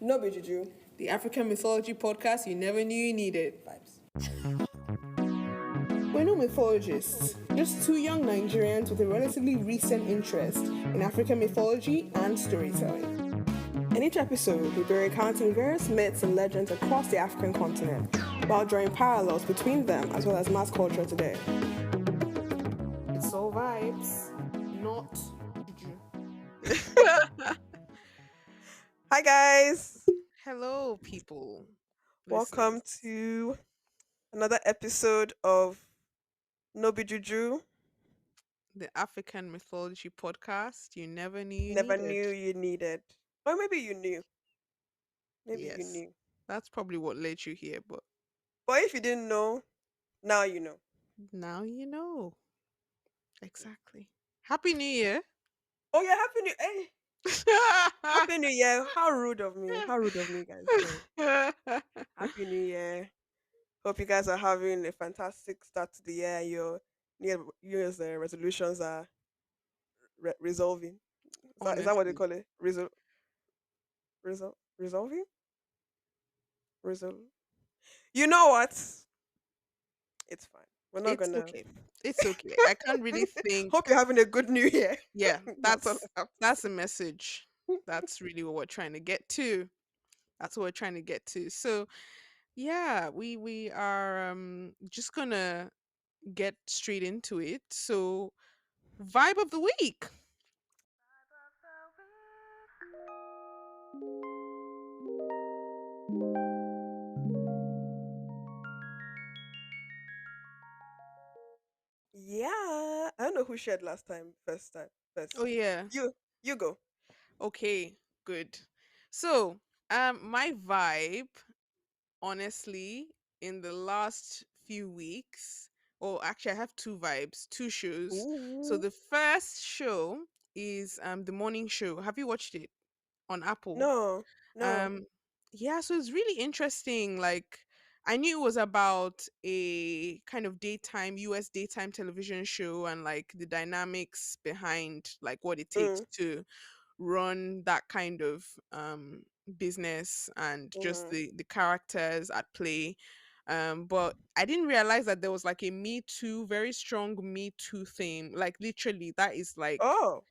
No be juju. The African Mythology podcast you never knew you needed. Vibes. We're no mythologists, just two young Nigerians with a relatively recent interest in African mythology and storytelling. In each episode, we'll be recounting various myths and legends across the African continent, while drawing parallels between them as well as mass culture today. It's all vibes, not juju. Hi guys. Hello, people. Welcome Listeners. to another episode of No Be Juju. The African Mythology podcast you never knew you Never needed. knew you needed. Or maybe you knew. Maybe you Yes, knew. that's probably what led you here, but But if you didn't know, now you know. now you know. Exactly. Happy New Year. Oh yeah, happy new hey. Happy New Year. How rude of me. How rude of me, guys. No. Happy New Year. Hope you guys are having a fantastic start to the year. Your New Year's resolutions are resolving. Is that what they Honestly, call it? Resolving? Resol. You know what? It's fine. We're not it's gonna. okay. It's okay. I can't really think. Hope you're having a good New Year. Yeah, That's all I have to that's say. a message. That's really what we're trying to get to. That's what we're trying to get to. So yeah, we are just gonna get straight into it. So vibe of the week. Yeah, I don't know who shared last time. First time, Oh first. yeah. You go. Okay, good. So, my vibe, honestly, in the last few weeks, or actually, I have two vibes, two shows. So Ooh. the first show is the morning show. Have you watched it on Apple? No, no. Um, yeah, so it's really interesting. Like, I knew it was about a kind of daytime US daytime television show and like the dynamics behind like what it takes Mm, to run that kind of business and just mm, the characters at play. But I didn't realize that there was like a Me Too, very strong Me Too theme. Like literally, that is like oh.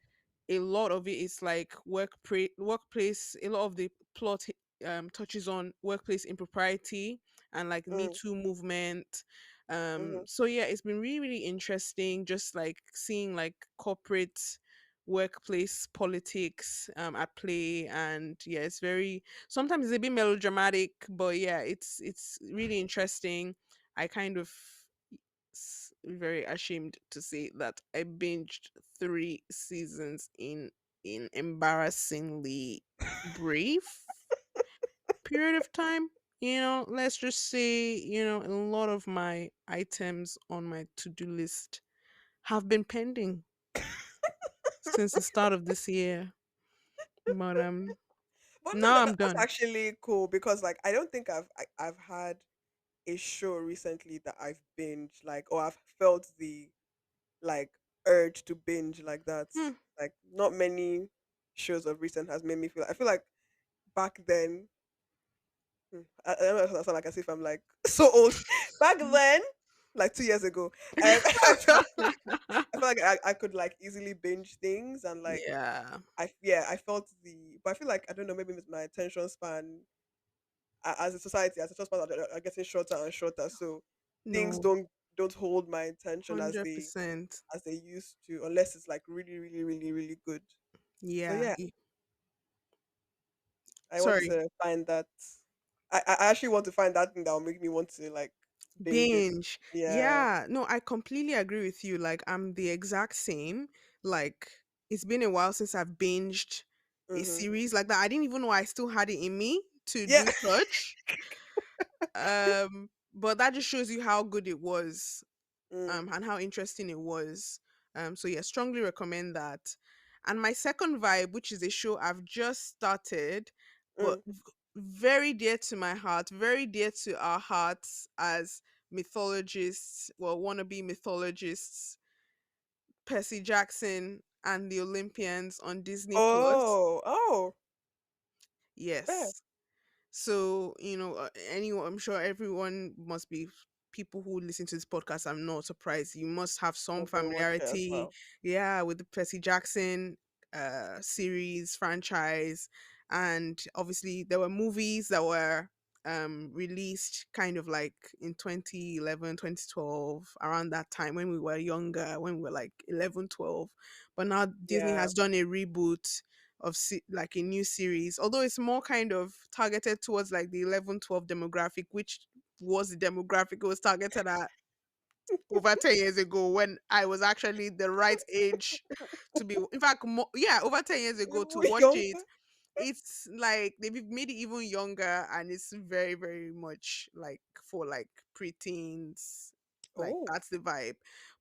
a lot of it is like workplace. A lot of the plot touches on workplace impropriety and like Me Mm, Too movement. mm-hmm. So yeah, it's been really really interesting. Just like seeing like corporate workplace politics at play, and yeah, it's very sometimes it's a bit melodramatic, but yeah, it's really interesting. I kind of very ashamed to say that I binged 3 seasons in embarrassingly brief period of time. Let's just say, a lot of my items on my to-do list have been pending since the start of this year. But But no, now I'm that's done. actually cool because like I don't think I've had a show recently that I've binged like or I've felt the like urge to binge like that. Hmm. Like not many shows of recent has made me feel. I feel like back then, I don't know if I sound like as if I'm like so old. Back then, like 2 years ago, I feel like I could like easily binge things and like Yeah. I felt the but I feel like I don't know maybe with my attention span as a society as attention spans are getting shorter and shorter so things No. don't hold my attention 100%. as they used to unless it's like really really really really good. So Yeah. yeah, I want Sorry. to find that. I actually want to find that thing that will make me want to like binge it. Binge. Yeah. Yeah. No, I completely agree with you. Like, I'm the exact same. Like, it's been a while since I've binged a Mm-hmm. series like that. I didn't even know I still had it in me to Yeah. do such. But that just shows you how good it was, Mm, and how interesting it was. So yeah, strongly recommend that. And my second vibe, which is a show I've just started, but mm. very dear to my heart, very dear to our hearts as mythologists, well, wannabe mythologists, Percy Jackson and the Olympians on Disney Plus. Oh, oh, fair. Yes. So, anyone, I'm sure everyone must be people who listen to this podcast. I'm not surprised. You must have some Probably watch it as familiarity, well. yeah, with the Percy Jackson series franchise. And obviously, there were movies that were released kind of like in 2011, 2012, around that time when we were younger, when we were like 11, 12. But now Disney Yeah. has done a reboot of like a new series, although it's more kind of targeted towards like the 11, 12 demographic, which was the demographic it was targeted at over 10 years ago when I was actually the right age to be, in fact, yeah, over 10 years ago to Even watch it. younger. It's like they've made it even younger, and it's very, very much like for like preteens. Like Oh. that's the vibe.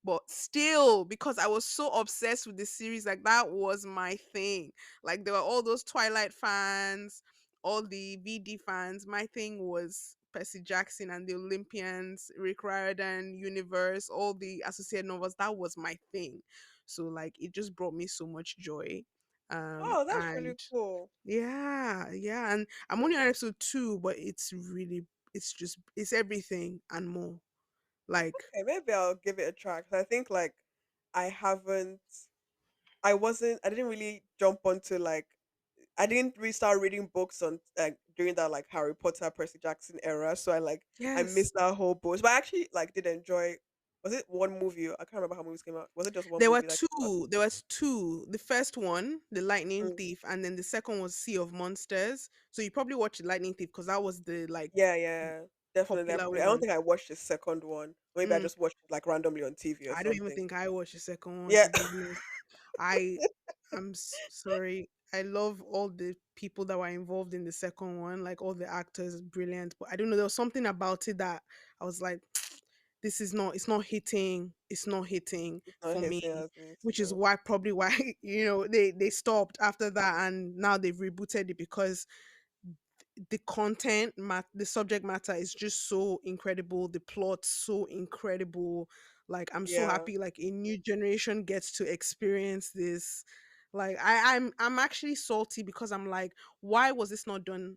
But still, because I was so obsessed with the series, like that was my thing. Like there were all those Twilight fans, all the VD fans. My thing was Percy Jackson and the Olympians, Rick Riordan universe, all the associated novels. That was my thing. So like it just brought me so much joy. Oh, that's really And cool. yeah, yeah. And I'm only on episode 2, but it's really, it's everything and more. Like, Okay, maybe I'll give it a try. 'Cause I think like I haven't. I didn't really jump onto like. I didn't really start reading books on during that like Harry Potter, Percy Jackson era. So I yes. missed that whole book. But I actually like did enjoy. Was it one movie? I can't remember how movies came out. Was it just one There were movie that came out? two. There was two. The first one, The Lightning Mm. Thief, and then the second was Sea of Monsters. So you probably watched The Lightning Thief because that was the like Yeah, yeah, definitely. popular I don't one. think I watched the second one. Maybe I Mm, just watched it like randomly on TV or I don't even something. think I watched the second one, Yeah. to be honest. I sorry. I love all the people that were involved in the second one, like all the actors, brilliant. But I don't know, there was something about it that I was like, this is not, it's not hitting, it's not hitting It's not for me. hitting as it Which is should. why probably why they stopped after that, and now they've rebooted it because the the subject matter is just so incredible, the plot so incredible. Like I'm so Yeah. happy like a new generation gets to experience this. Like I'm actually salty because I'm like, why was this not done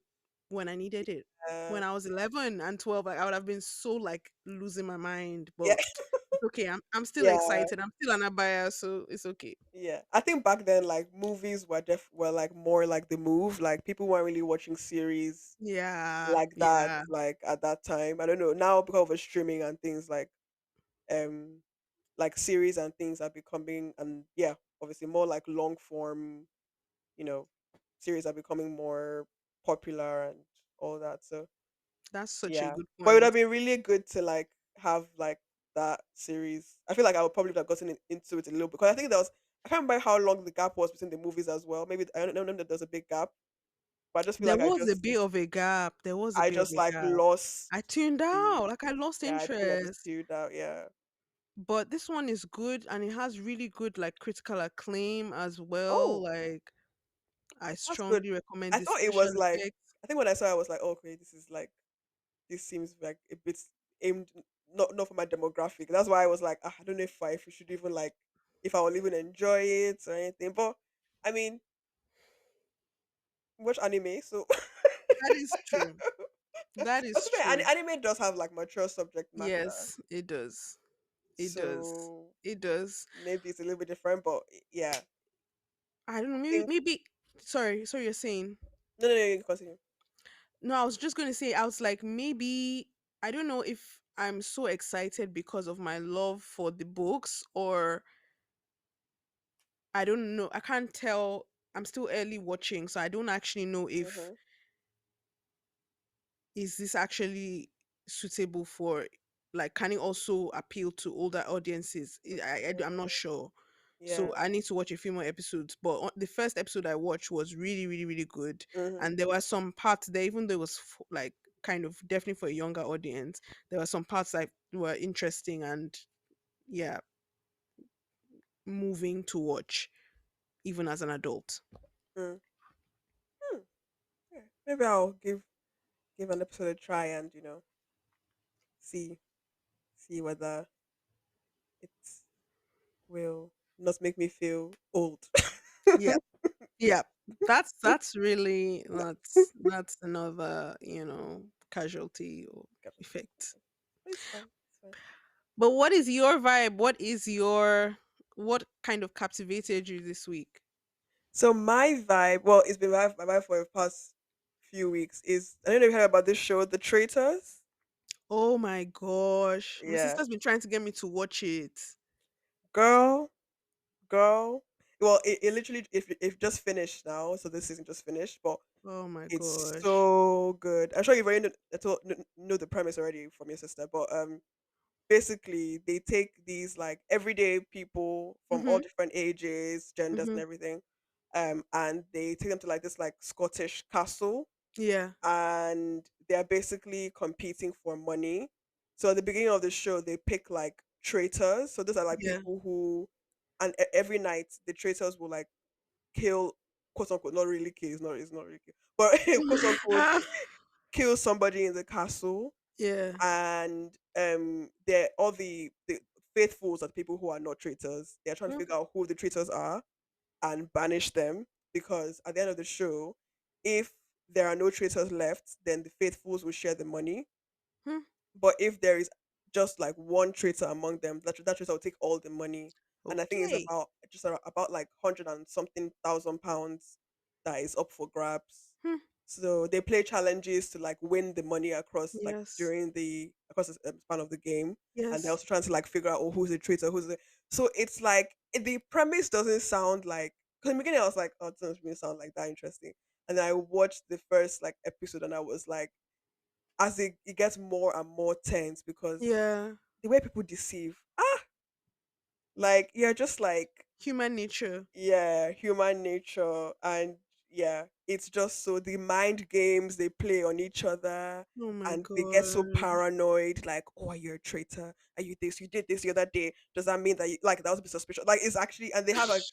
when I needed it? Uh, When I was 11 and 12, like I would have been so like losing my mind. yeah. But it's okay, I'm still Yeah. excited, I'm still an abaya, so it's okay. Yeah. I think back then like movies were like more like the move. Like people weren't really watching series Yeah, like that yeah, like at that time. I don't know. Now because of streaming and things um like series and things are becoming, and yeah, obviously more like long form, you know, series are becoming more popular and all that. So that's such a yeah. good But it would have point. been really good to like have like that series. I feel like I would probably have gotten into it a little bit because I think there was, I can't remember how long the gap was between the movies as well. Maybe I don't know that there's a big gap, but I just feel There like was a bit of a gap. There was a I bit of just a like gap. lost I tuned the out. Like I lost yeah, I think I just interest. tuned out. Yeah. But this one is good and it has really good like critical acclaim as well. Oh, Like I that's good. strongly recommend I the thought it special was like, effects. I think when I saw it, I was like, oh, okay, this is like, this seems like a bit aimed not for my demographic. That's why I was like, ah, I don't know if we should even like if I will even enjoy it or anything. But I mean, watch anime, so That is true. That but is to me, true. anime does have like mature subject matter, Yes, it does. It does. so It does. maybe it's a little bit different. But yeah, I don't know. I Maybe think sorry, you're saying. no, no, no, you can continue. No, I was just going to say, I was like, maybe, I don't know if I'm so excited because of my love for the books, or I don't know. I can't tell. I'm still early watching, so I don't actually know if Mm-hmm. is this actually suitable for, like, can it also appeal to older audiences? I'm not sure. So Yeah. I need to watch a few more episodes. But the first episode I watched was really, really, really good, Mm-hmm. and there were some parts there, even though it was like kind of definitely for a younger audience. There were some parts that were interesting and yeah, moving to watch even as an adult. Mm. Hmm. Yeah. Maybe I'll give an episode a try and see see whether it will not make me feel old. Yeah, yeah. That's really Nah, that's another, casualty or casualty. effect. It's fine. It's fine. But what is your vibe? What kind of captivated you this week? So my vibe, well, it's been my vibe for the past few weeks. Is I don't know if you heard about this show, The Traitors. Oh my gosh. My Yeah, sister's been trying to get me to watch it. girl, girl. Well, it literally if just finished now, so this season just finished, but Oh my it's gosh. so good. I'm sure you've already know the premise already from your sister, but basically they take these like everyday people from all Mhm. different ages, genders, and Mhm. everything, and they take them to like this like Scottish castle, Yeah. and they're basically competing for money. So at the beginning of the show, they pick like traitors. So those are like Yeah. people who, and every night the traitors will like kill, quote unquote, not really kill, it's not really kill, but quote unquote, kill somebody in the castle. Yeah. And they're all the faithfuls are the people who are not traitors. They're trying to Mm, figure out who the traitors are and banish them, because at the end of the show, if there are no traitors left, then the faithfuls will share the money. mm. But if there is just like one traitor among them, that traitor will take all the money. And I think it's Okay. about like 100 and something thousand pounds that is up for grabs. Hmm. So they play challenges to like win the money across like Yes. during the across the span of the game, and they're Yes. also trying to like figure out, oh, who's the traitor, who's the. So it's like the premise doesn't sound like. Because in the beginning I was like, oh, it doesn't really sound like that interesting. And then I watched the first like episode, and I was like, as it gets more and more tense, because Yeah. the way people deceive, like you're just like, Human nature. yeah, human nature. And yeah, it's just so the mind games they play on each other, Oh my and they get so god. paranoid, like, oh, are you a traitor, are you this, you did this the other day, does that mean that you like that was a bit suspicious, like it's actually. And they have like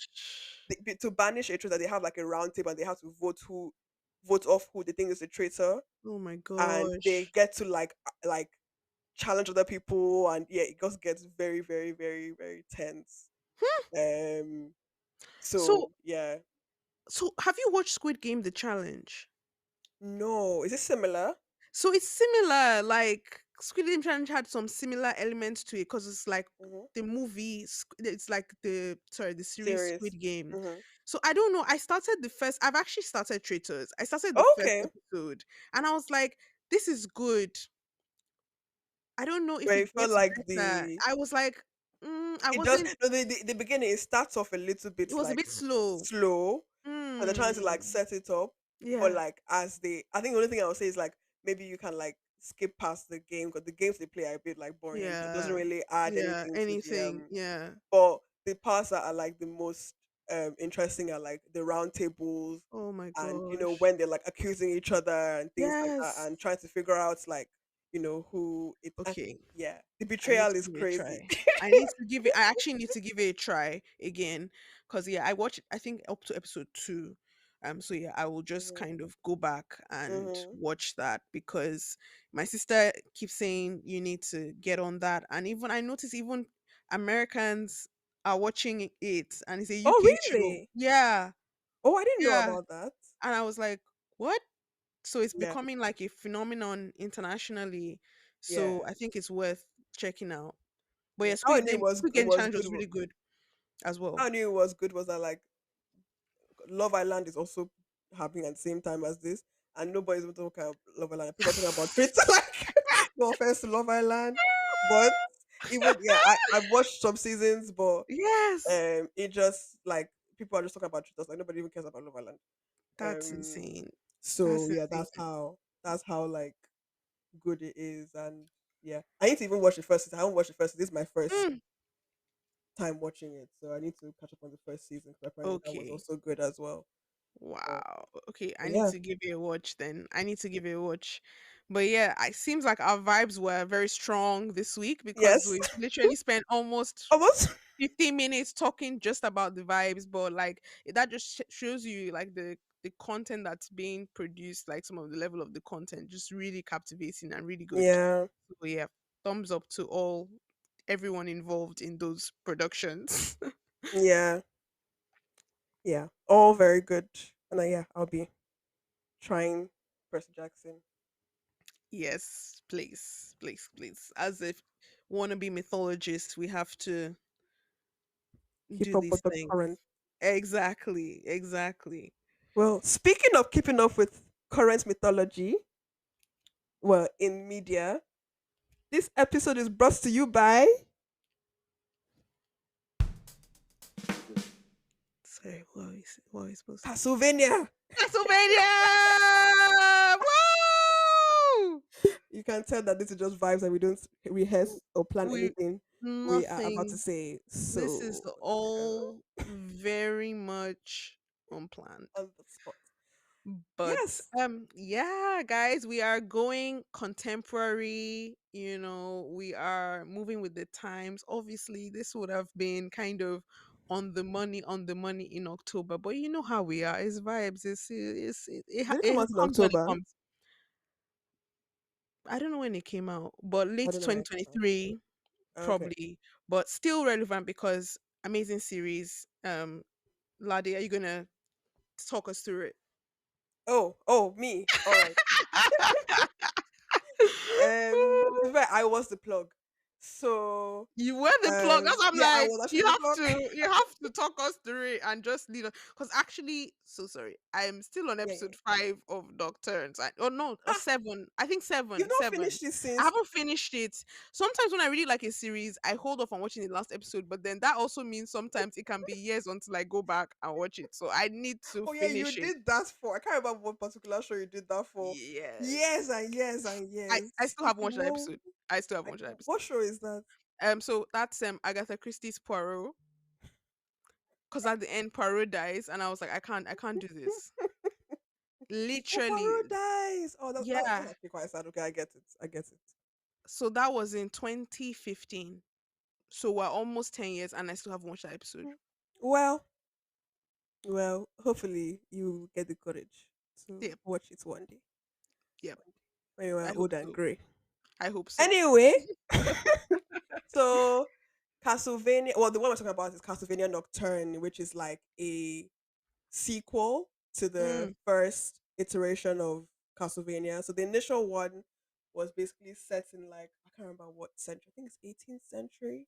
to banish a traitor, they have like a round table, and they have to vote off who they think is a traitor, Oh my and they gosh. get to like challenge other people, and yeah, it just gets very, very, very, very tense. Um, So so yeah, so have you watched Squid Game the challenge? no, is it similar? So it's similar, like Squid Game Challenge had some similar elements to it because it's like Mm-hmm. the movie, it's like the series Series. Squid Game. Mm-hmm. So I don't know. I've actually started Traitors. I started the first Okay, episode and I was like, this is good. I don't know if but it it felt gets like better. I was like, I it does. wasn't, No, the beginning it starts off a little it bit was a like bit slow. slow, and they're trying to like Mm, set it up. But yeah, like I think the only thing I would say is like maybe you can like skip past the game, because the games they play are a bit like boring, and it doesn't yeah, really add yeah, anything to the anything. Yeah. But the parts that are like the most interesting are like the round tables, Oh my and gosh. when they're like accusing each other and things like that, Yes. and trying to figure out like who it. And Okay. yeah, the I need betrayal to is give it a crazy. try. I actually need to give it a try again because yeah, I watched I think up to episode 2. So yeah, I will just Hmm. kind of go back and Hmm. watch that because my sister keeps saying you need to get on that, and even I notice even Americans are watching it and it's a Oh, UK show. really? Yeah. Oh, I didn't know Yeah. about that. And I was like, "What?" So it's Yeah, becoming like a phenomenon internationally. So yeah. I think it's worth checking out. But yeah, Yeah. How I knew Squid it Game was Challenge good. was really good as well. How I knew it was good was that like Love Island is also happening at the same time as this, and nobody's even talking about Love Island. People are talking about Twitter. Like, no offense to Love Island, but even yeah, I've watched some seasons, but Yes, it just like people are just talking about Twitter. Like nobody even cares about Love Island. that's Um, insane. so That's yeah, insane. that's how like good it is, and yeah, I need to even watch the first season. I haven't watched the first. This is my first Mm, time watching it, so I need to catch up on the first season, because apparently that was okay. also good as well. But, Wow. Okay, I but need yeah, to give it a watch then. I need to give it a watch. But yeah, it seems like our vibes were very strong this week because yes, we literally spent almost almost. 15 minutes talking just about the vibes, but like that just shows you like the content that's being produced, like some of the level of the content just really captivating and really good. Yeah, So yeah, thumbs up to everyone involved in those productions. yeah, yeah. All very good. And yeah, I'll be trying Percy Jackson. Yes, please, please, please. As if wannabe mythologists, we have to Keep do up these with the things. current. Exactly, exactly. Well, speaking of keeping up with current mythology, well, in media, this episode is brought to you by Sorry, what are we supposed to? Castlevania. Pennsylvania! Woo! You can tell that this is just vibes and we don't rehearse or plan We anything. We are about to nothing. say This is so all very much unplanned. on the spot. But Yes, yeah, guys, we are going contemporary, we are moving with the times. Obviously, this would have been kind of on the money in October, but you know how we are. It's vibes. did it come It out in comes when it October? comes. I don't know when it came out, but I late don't know when it came out. 2023 Okay. probably, but still relevant because amazing series. Ladi, are you gonna talk us through it? Oh, me. All right. To be fair, I was the plug. So, You were the plug. That's what I'm yeah, I like. was actually the plug. You have to talk us through it and just lead us. Because actually, so sorry, I'm still on Yeah, episode yeah. 5 of Nocturne. Or no, or Ah, 7. I think you've seven, not seven. finished it I since. haven't finished it. Sometimes when I really like a series, I hold off on watching the last episode. But then that also means sometimes it can be years until I go back and watch it. So I need to Oh yeah, you finish it. did that for. I can't remember what particular show you did that for. Years Yes. and years and I years. still haven't watched that Whoa. episode. I still haven't watched that episode. What show is that? So that's Agatha Christie's Poirot. Because at the end, Poirot dies, and I was like, I can't do this. Oh, Literally, Paradise. Oh, that's yeah. actually quite sad. Okay, I get it. I get it. So that was in 2015. So we're almost 10 years, and I still haven't watched that episode. Mm. Well, hopefully you get the courage to Yeah, watch it one day. yeah. One day. When you I are hope old and so. grey. I hope so. Anyway, so Castlevania. Well, the one we're talking about is Castlevania Nocturne, which is like a sequel to the Mm, first iteration of Castlevania. So the initial one was basically set in like I can't remember what century. I think it's 18th century.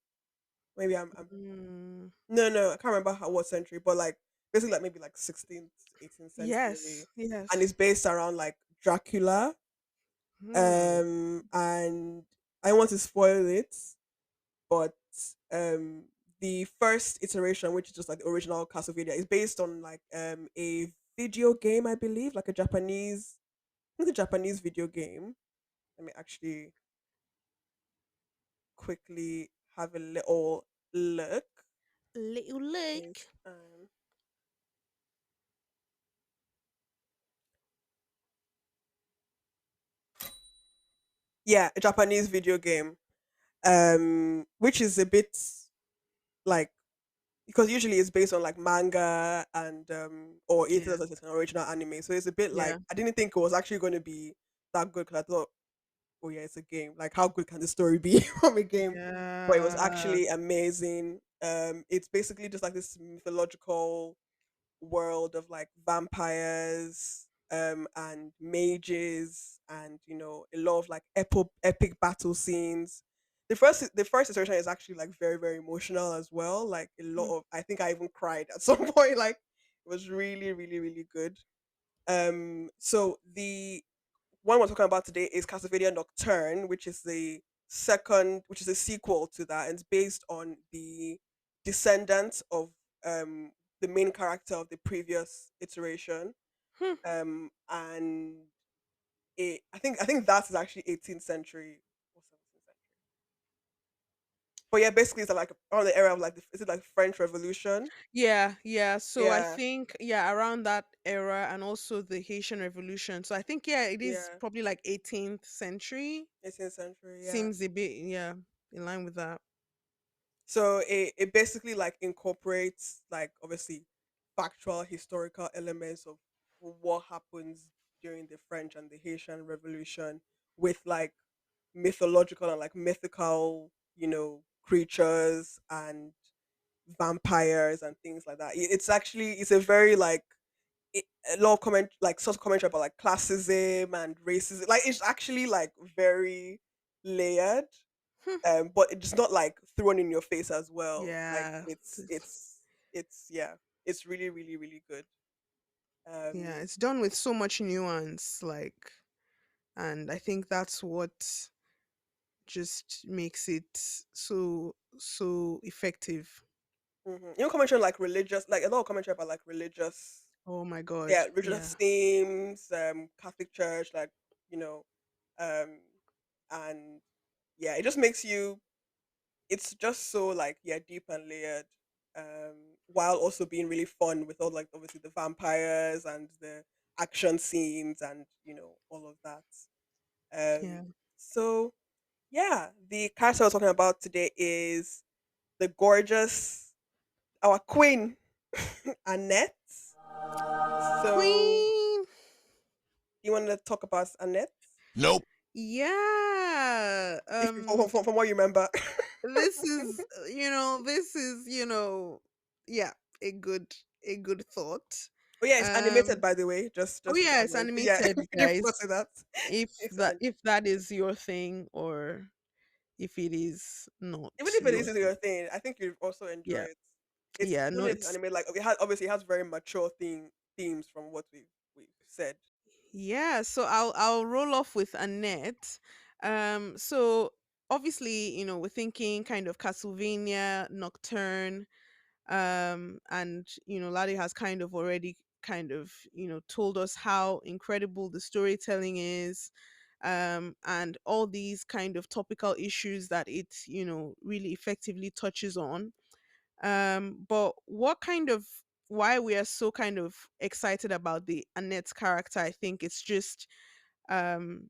Maybe I'm mm. no, I can't remember what century, but like basically like maybe like 16th, 18th Yes, century, and it's yes. based around like Dracula. Hmm. And I don't want to spoil it, but um the first iteration, which is just like the original Castlevania, is based on like a video game, I believe, like a Japanese, I think a Japanese video game. Let me actually quickly have a little look. Little Based, Lake. yeah, a Japanese video game, which is a bit like because usually it's based on like manga and or it Yeah, is an original anime, so it's a bit like yeah, I didn't think it was actually going to be that good because I thought, oh yeah, it's a game. Like, how good can the story be from a game? But it was yeah. actually amazing. It's basically just like this mythological world of like vampires, and mages, and a lot of like epic battle scenes. The first iteration is actually like very very emotional as well. Like a Mm, lot of, I think I even cried at some point. Like it was really really really good. So the one we're talking about today is Castlevania Nocturne, which is a sequel to that, and it's based on the descendants of um the main character of the previous iteration. hmm. And I think that is actually 18th century or 17th century. But yeah, basically it's like around the era of like is it like French Revolution? Yeah, yeah. So I Yeah, think around that era and also the Haitian Revolution. So I think it is yeah, probably like 18th century. 18th century. Yeah. Seems a bit in line with that. So it basically like incorporates like obviously factual historical elements of what happens during the French and the Haitian Revolution with like mythological and like mythical, creatures and vampires and things like that. It's a very like it, a lot of comment, like sort of commentary about like classism and racism. Like it's actually like very layered, Hmm. but it's not like thrown in your face as well. Like Yeah. it's yeah, it's really really really good. Yeah, Um, it's done with so much nuance, like, and I think that's what just makes it so effective. commentary on, like religious, like a lot of commentary about like religious, Oh my god. yeah, religious Yeah. themes, Catholic Church, like you know, um, and yeah, it just makes you. It's just so like yeah, deep and layered, while also being really fun with all like obviously the vampires and the action scenes and all of that. Yeah. So yeah, the character we're talking about today is the gorgeous our queen Annette. So Queen. you want to talk about Annette? Nope. Yeah. If you from what you remember. This is this is yeah, a good a good thought. Oh yeah, it's animated Um by the way. oh Just yeah, to it's comment. Yeah, animated, we didn't forget guys. to say that. It's If that is your thing, or if it is not even if it your isn't thing. your thing, I think you also enjoy Yeah. it. It's Yeah, no, even if it's it's animated, like obviously it has very mature themes from what we've said. yeah, so I'll roll off with Annette. So obviously, we're thinking kind of Castlevania Nocturne, and Ladi has kind of already kind of told us how incredible the storytelling is, and all these kind of topical issues that it really effectively touches on. But what kind of why we are so kind of excited about the Annette character, I think it's just um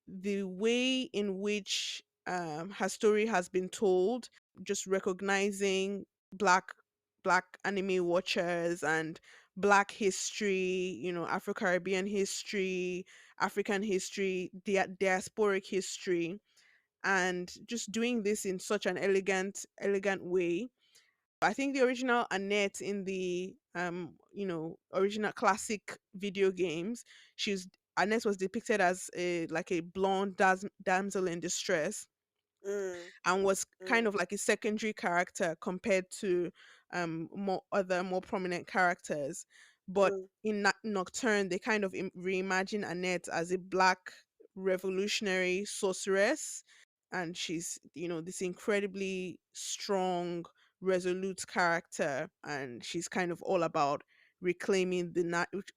the way in which her story has been told, just recognizing black black anime watchers and black history, Afro Caribbean history, African history, diasporic history, and just doing this in such an elegant way. I think the original Annette in the original classic video games, she's Annette was depicted as a like a blonde damsel in distress, Mm, and was kind mm, of like a secondary character compared to more prominent characters. But mm, in Nocturne, they kind of reimagine Annette as a black revolutionary sorceress, and she's this incredibly strong, resolute character, and she's kind of all about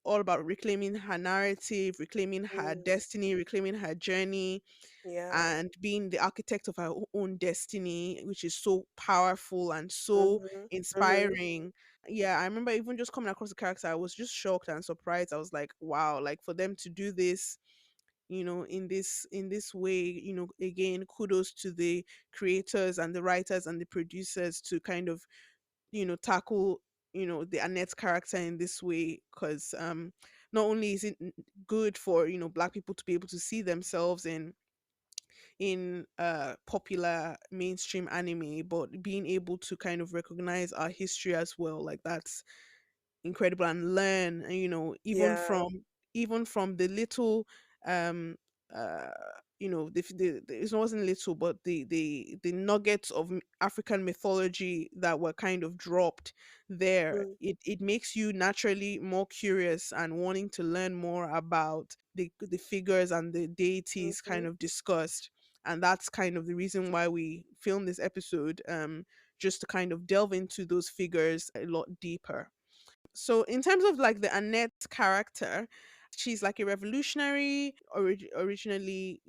all about reclaiming her narrative, reclaiming her mm, destiny, reclaiming her journey, yeah. and being the architect of her own destiny, which is so powerful and so Mhm. Mhm. inspiring. Yeah, I remember even just coming across the character, I was just shocked and surprised. I was like, wow, like for them to do this, in this way, again, kudos to the creators and the writers and the producers to kind of, tackle the Annette character in this way, because not only is it good for black people to be able to see themselves in popular mainstream anime, but being able to kind of recognize our history as well, like that's incredible, and learn, Yeah. even from the little um uh it wasn't little, but the nuggets of African mythology that were kind of dropped there. Mm, It makes you naturally more curious and wanting to learn more about the figures and the deities kind mhm. of discussed. And that's kind of the reason why we filmed this episode, just to kind of delve into those figures a lot deeper. So in terms of like the Annette character, she's like a revolutionary, originally,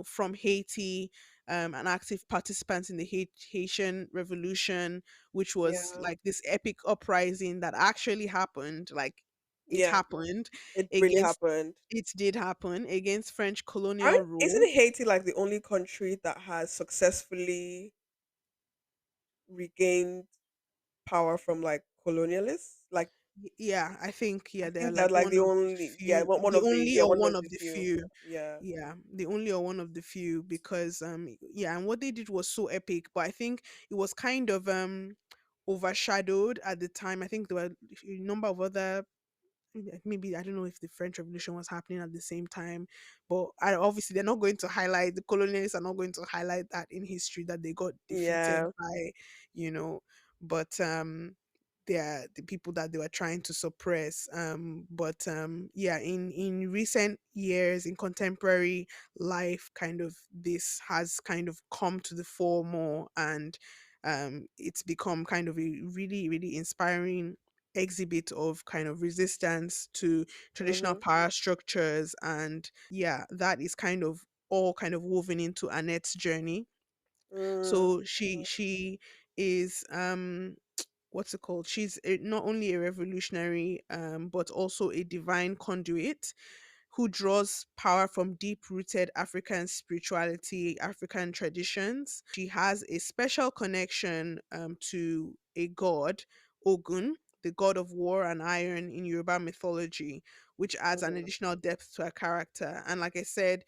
from Haiti, an active participant in the Haitian Revolution, which was Yeah. like this epic uprising that actually happened. Like it Yeah. happened It really against. happened. It did happen against French colonial Aren't rule. isn't Haiti like the only country that has successfully regained power from like colonialists? Like Yeah, I think, I yeah, they're think that like like one the of the only yeah, few, one the of the only yeah, or one one of of the the few. few. Yeah. Yeah, the only or one of the few, because yeah, and what they did was so epic, but I think it was kind of overshadowed at the time. I think there were a number of other maybe I don't know if the French Revolution was happening at the same time, but obviously they're not going to highlight, the colonialists are not going to highlight that in history that they got defeated Yeah. by, you know, but they are the people that they were trying to suppress. But yeah, in recent years, in contemporary life, kind of this has kind of come to the fore more, and it's become kind of a really really inspiring exhibit of kind of resistance to traditional Mm-hmm. power structures. And yeah, that is kind of all kind of woven into Annette's journey. Mm. So she is what's it called, she's not only a revolutionary but also a divine conduit who draws power from deep rooted African spirituality, African traditions. She has a special connection to a god, Ogun, the god of war and iron in Yoruba mythology, which adds an Mm. additional depth to her character. And like I said,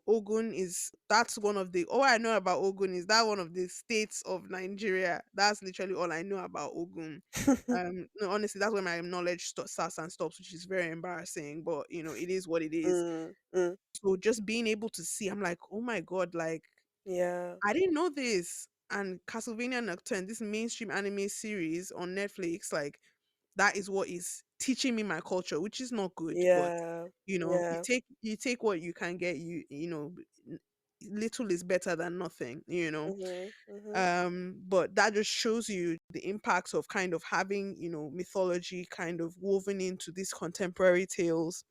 Ogun is, that's one of the, all I know about Ogun is that one of the states of Nigeria. That's literally all I know about Ogun. No, honestly, that's where my knowledge starts and stops, which is very embarrassing, but it is what it is. Mm. Mm. So just being able to see, I'm like, oh my god, like Yeah. I didn't know this. And Castlevania Nocturne, this mainstream anime series on Netflix, like that is what is teaching me my culture, which is not good. But Yeah. you Yeah. take what you can get. N- little is better than nothing. Mm-hmm. Mm-hmm. But that just shows you the impact of kind of having mythology kind of woven into these contemporary tales.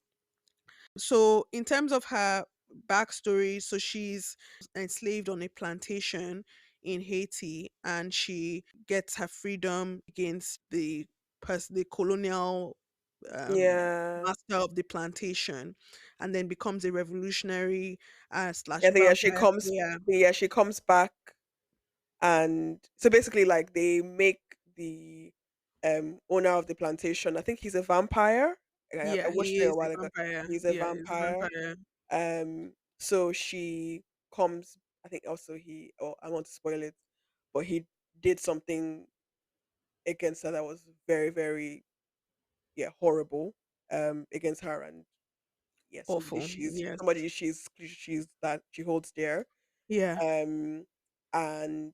So in terms of her backstory, so she's enslaved on a plantation in Haiti, and she gets her freedom against the colonial Yeah. master of the plantation, and then becomes a revolutionary slash I think, yeah, she vampire comes slayer. yeah, she comes back, and so basically like they make the owner of the plantation, I think he's a vampire. I Yeah, watched he it a is a while ago. vampire. He's a Yeah, he's a vampire. vampire. So she comes, I think also he, oh, I want to spoil it, but he did something against her that was very, very, yeah, horrible, against her, and yeah, Awful. Yes. somebody she's that she holds dear. Yeah. Um and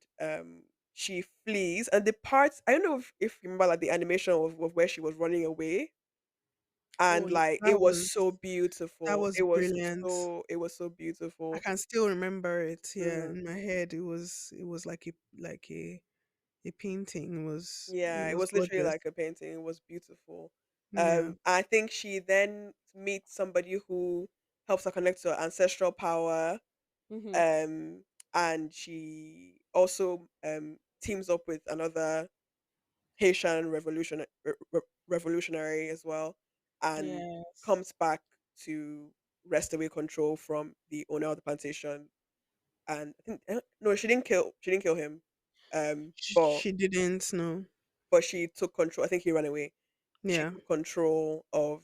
she flees, and the parts, I don't know if you remember like the animation of where she was running away, Oh, and yeah, like that was that was brilliant. it was so I beautiful. can still remember it. Yeah, Mm. in my head, it was like a painting. It Yeah, it was was literally gorgeous. like a painting. It was beautiful. Yeah, I think she then meets somebody who helps her connect to her ancestral power. hmm Um, and she also teams up with another Haitian revolutionary as well, and yes. comes back to wrest away control from the owner of the plantation. And I think, no, she didn't kill him, but She didn't know. she took control. I think he ran away. She Yeah. took control of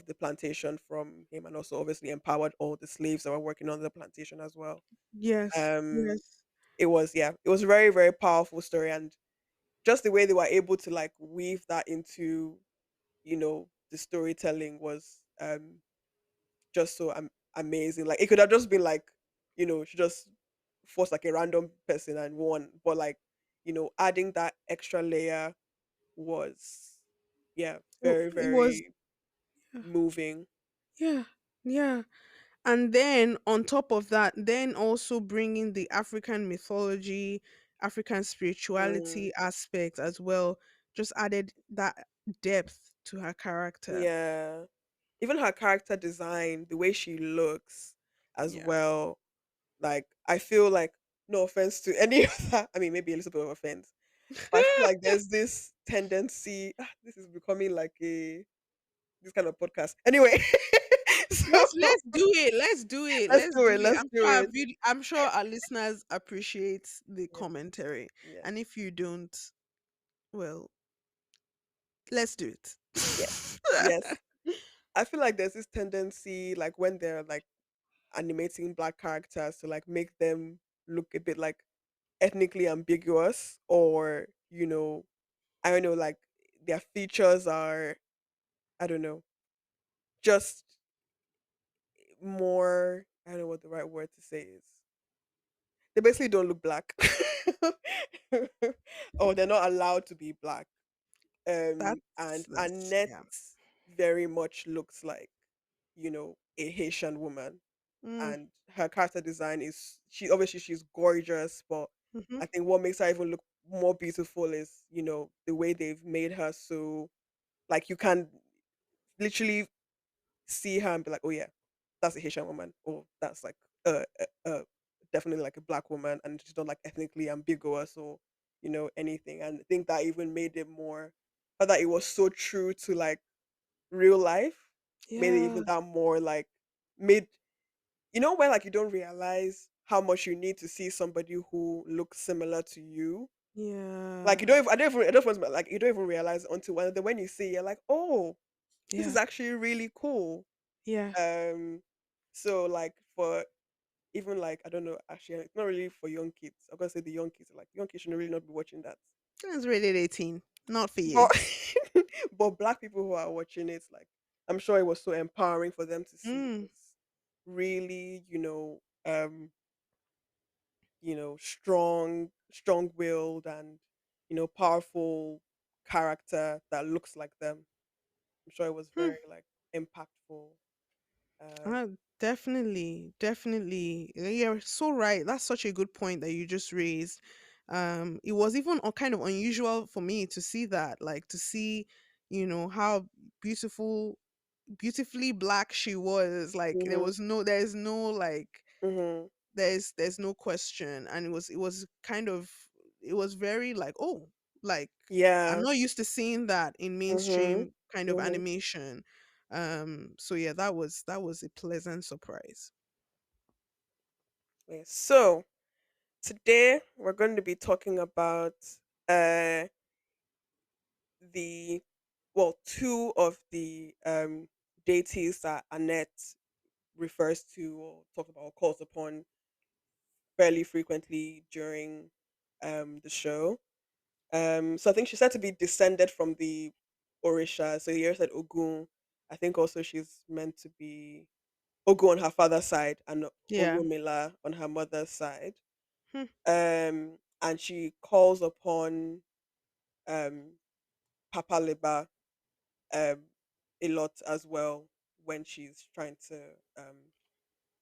the plantation from him, and also obviously empowered all the slaves that were working on the plantation as well. Yes. Um, Yes. it was a very, very powerful story, and just the way they were able to like weave that into the storytelling was just so amazing. Like it could have just been like she just forced like a random person and won, but like adding that extra layer was, yeah, very, It was. very moving. Yeah. Yeah. And then on top of that, then also bringing the African mythology, African Mm, spirituality aspect as well, just added that depth to her character. yeah, even her character design, the way she looks as Yeah. well. Like I feel like, no offense to any of that. I mean, maybe a little bit of offense, but I feel like there's this tendency. This is becoming like a this kind of podcast. Anyway, so Let's do it. Let's do it. let's Let's do do it. it. Let's do it. I'm sure our listeners appreciate the Yes. commentary. Yes. And if you don't, well, let's do it. Yes. Yes. I feel like there's this tendency, like when they're like animating black characters, to like make them look a bit like ethnically ambiguous, or I don't know, like their features are, I don't know, just more. I don't know what the right word to say is. They basically don't look black, or they're not allowed to be black. And That's Annette yeah. very much looks like, a Haitian woman, Mm, and her character design is, she's gorgeous, but mhm. I think what makes her even look more beautiful is, the way they've made her so, like, you can literally see her and be like, oh yeah, that's a Haitian woman, or that's like definitely like a black woman, and she's not like ethnically ambiguous or anything. And I think that even made it more, that it was so true to like real life, made it Yeah, even that more like, made, where like you don't realize how much you need to see somebody who looks similar to you. Like you yeah, don't even, I don't even, like you don't even realize until when you see it, you're like, oh, this is yeah, actually really cool. yeah. Um, so like for even like, I don't know, actually it's not really for young kids. I'm gonna say the young kids, like young kids should really not be watching that. That's rated 18. Not for you. But but black people who are watching it, like, I'm sure it was so empowering for them to see Mm, this really, strong willed and powerful character that looks like them. I'm sure it was hmm. very like impactful. Uh, definitely, definitely. You're so right. That's such a good point that you just raised. It was even kind of unusual for me to see that, like to see, how beautiful, beautifully black she was. Like Mhm. there's no like Mhm. there's no question, and it was kind of, it was very like, oh, like I'm Yeah. not used to seeing that in Mhm. mainstream kind of Mhm. animation. So yeah, that was a pleasant surprise. Yeah. So today we're going to be talking about uh the two of the deities that Annette refers to or talks about or calls upon fairly frequently during the show. So I think she's said to be descended from the Orisha. So you said Ogun. I think also she's meant to be Ogun on her father's side and Yeah. Orunmila on her mother's side. Hmm. And she calls upon um Papa Legba um a lot as well when she's trying to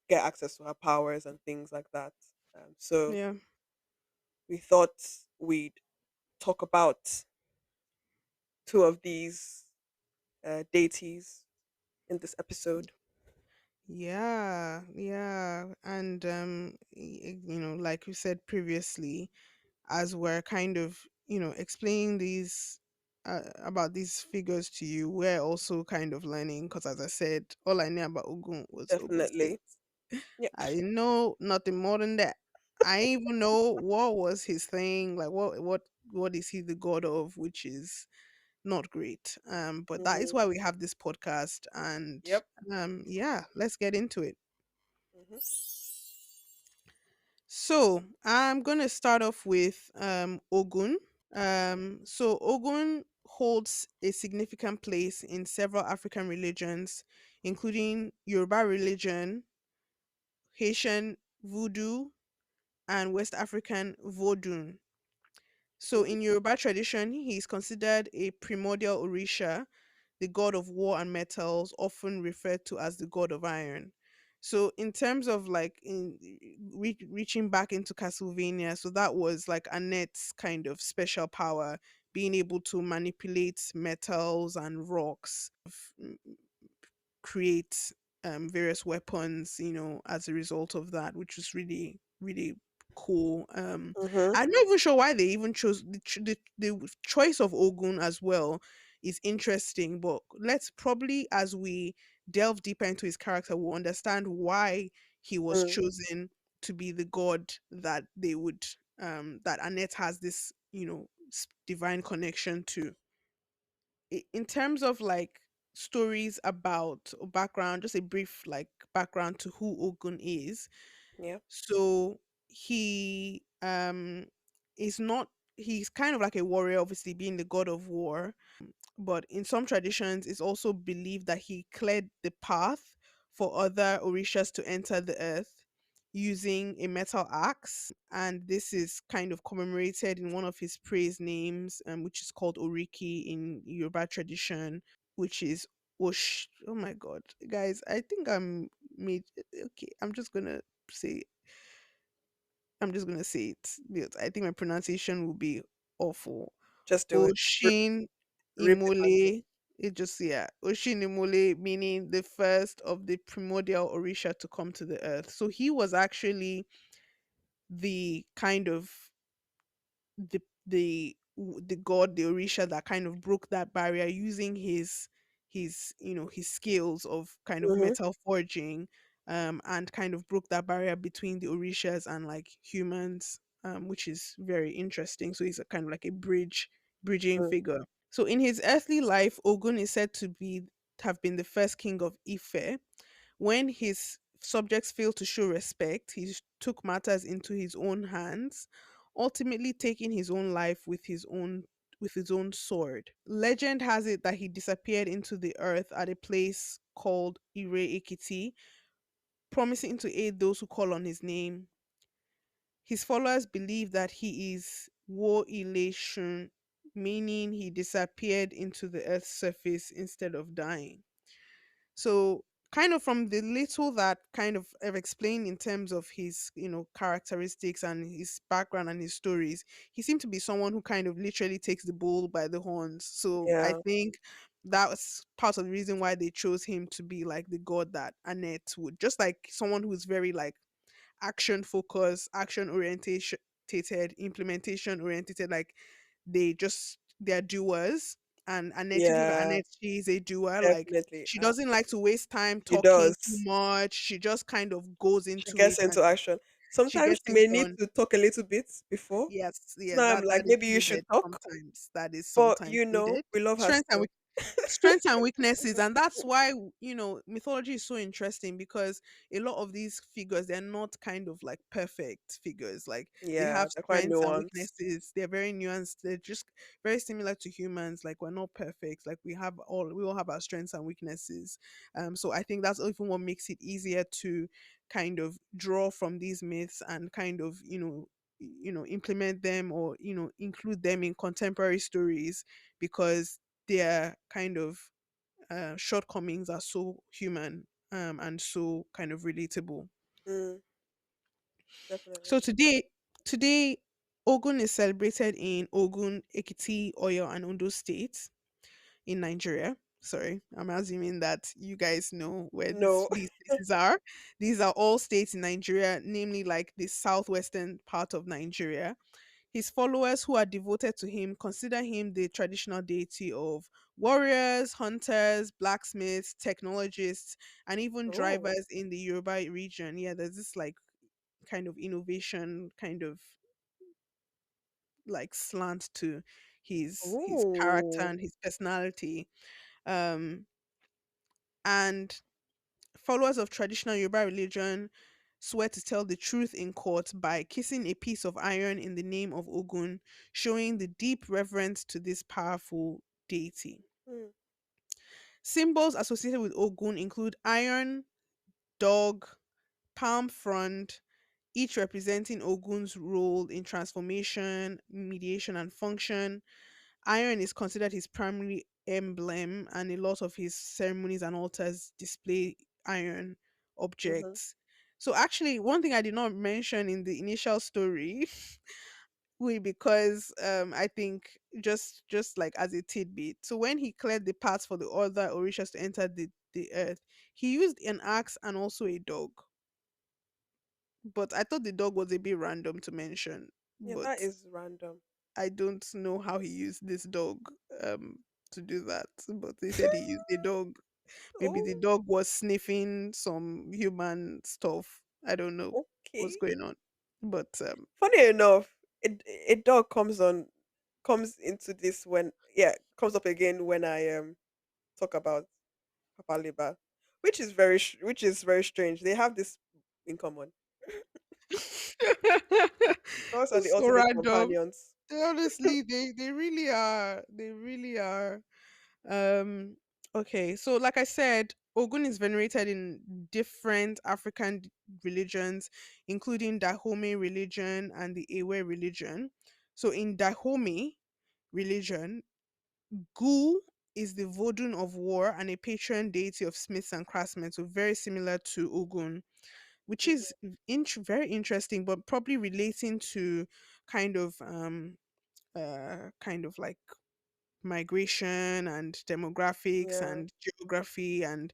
get access to her powers and things like that. So Yeah. we thought we'd talk about two of these deities in this episode. Yeah, yeah. And like we said previously, as we're kind of, explaining these about these figures to you, we're also kind of learning, because as I said, all I knew about Ogun was Ogun State. Definitely. Yeah. I know nothing more than that. I didn't even know what was his thing, like what is he the god of, which is not great. But that is Hmm. why we have this podcast, and Yep. yeah, let's get into it. Hmm. So I'm gonna start off with Ogun. So Ogun holds a significant place in several African religions, including Yoruba religion, Haitian Voodoo, and West African Vodun. So Hmm. in Yoruba tradition, he is considered a primordial Orisha, the god of war and metals, often referred to as the god of iron. So in terms of like in reaching back into Castlevania, so that was like Annette's kind of special power, being able to manipulate metals and rocks, create various weapons, as a result of that, which was really, really cool. Hmm. I'm not even sure why they even chose the choice of Ogun as well is interesting, but let's probably, as we delve deeper into his character, we'll understand why he was Mm. chosen to be the god that they would that Annette has this, divine connection to. In terms of like stories about or background, just a brief like background to who Ogun is. Yeah. So he is not he's kind of like a warrior, obviously being the god of war. But in some traditions, it's also believed that he cleared the path for other orishas to enter the earth using a metal axe. And this is kind of commemorated in one of his praise names, which is called Oriki in Yoruba tradition, which is Osh. Oh my God, guys, I think I'm made. Okay, say I'm just gonna say it because I think my pronunciation will be awful. Just do it. Oshin Rip the band. Imole. It just yeah. Oshin Imole meaning the first of the primordial Orisha to come to the earth. So he was actually the kind of the god, the Orisha that kind of broke that barrier using his skills of kind of Mm-hmm. metal forging, and kind of broke that barrier between the Orishas and like humans, which is very interesting. So he's a kind of like a bridging Mm. figure. So in his earthly life, Ogun is said to be have been the first king of Ife. When his subjects failed to show respect, he took matters into his own hands, ultimately taking his own life with his own sword. Legend has it that he disappeared into the earth at a place called Ire Ekiti, promising to aid those who call on his name. His followers believe that he is Wo Ileshun, meaning he disappeared into the earth's surface instead of dying. So, kind of from the little that kind of I've explained in terms of his, characteristics and his background and his stories, he seemed to be someone who kind of literally takes the bull by the horns. So, I Yeah. think that was part of the reason why they chose him to be like the god that Annette would, just like someone who's very like action focused, action orientation implementation orientated, like they're doers. And Annette, if you look at Yeah. Annette, she's a doer. Like Definitely. she doesn't like to waste time She talking too does. much. She just kind of goes She into gets it and into action. she Sometimes gets she it may need done. to talk a little bit before. Yes, So yes, now I'm that like, that is maybe you should needed talk. sometimes. That is But sometimes needed. we love her Strength and still. strengths and weaknesses, and that's why mythology is so interesting, because a lot of these figures, they're not kind of like perfect figures. Like they have Yeah, they're quite strengths and nuanced. weaknesses. They're very nuanced. They're just very similar to humans. Like we're not perfect. Like we all have our strengths and weaknesses. So I think that's even what makes it easier to kind of draw from these myths and kind of implement them, or include them in contemporary stories, because their kind of shortcomings are so human, and so kind of relatable. Mm, So definitely. today, Ogun is celebrated in Ogun, Ekiti, Oyo, and Ondo states in Nigeria. Sorry, I'm assuming that you guys know where No. these places are. These are all states in Nigeria, namely like the southwestern part of Nigeria. His followers, who are devoted to him, consider him the traditional deity of warriors, hunters, blacksmiths, technologists, and even Oh. drivers in the Yoruba region. Yeah, there's this like kind of innovation, kind of like slant to his character Oh. and his personality. Um, and followers of traditional Yoruba religion swear to tell the truth in court by kissing a piece of iron in the name of Ogun, showing the deep reverence to this powerful deity. Mm, Symbols associated with Ogun include iron, dog, palm frond, each representing Ogun's role in transformation, mediation, and function. Iron is considered his primary emblem, and a lot of his ceremonies and altars display iron mm-hmm. objects. So, actually, one thing I did not mention in the initial story, because I think just like as a tidbit. So, when he cleared the path for the other Orishas to enter the earth, he used an axe and also a dog. But I thought the dog was a bit random to mention. Yeah, that But is random. I don't know how he used this dog to do that. But they said he used a dog. Maybe the Oh, dog was sniffing some human stuff. I don't know what's okay. going on. But Funny enough, a dog comes into this when comes up again when I talk about Papa Legba, which is very strange. They have this in common. Dogs are the so ultimate random. companions. Honestly, they really are. They really are. Um, okay, so like I said, Ogun is venerated in different African religions, including Dahomey religion and the Ewe religion. So in Dahomey religion, Gu is the Vodun of war and a patron deity of smiths and craftsmen, so very similar to Ogun, which is very interesting, but probably relating to kind of kind of like migration and demographics Yeah, and geography and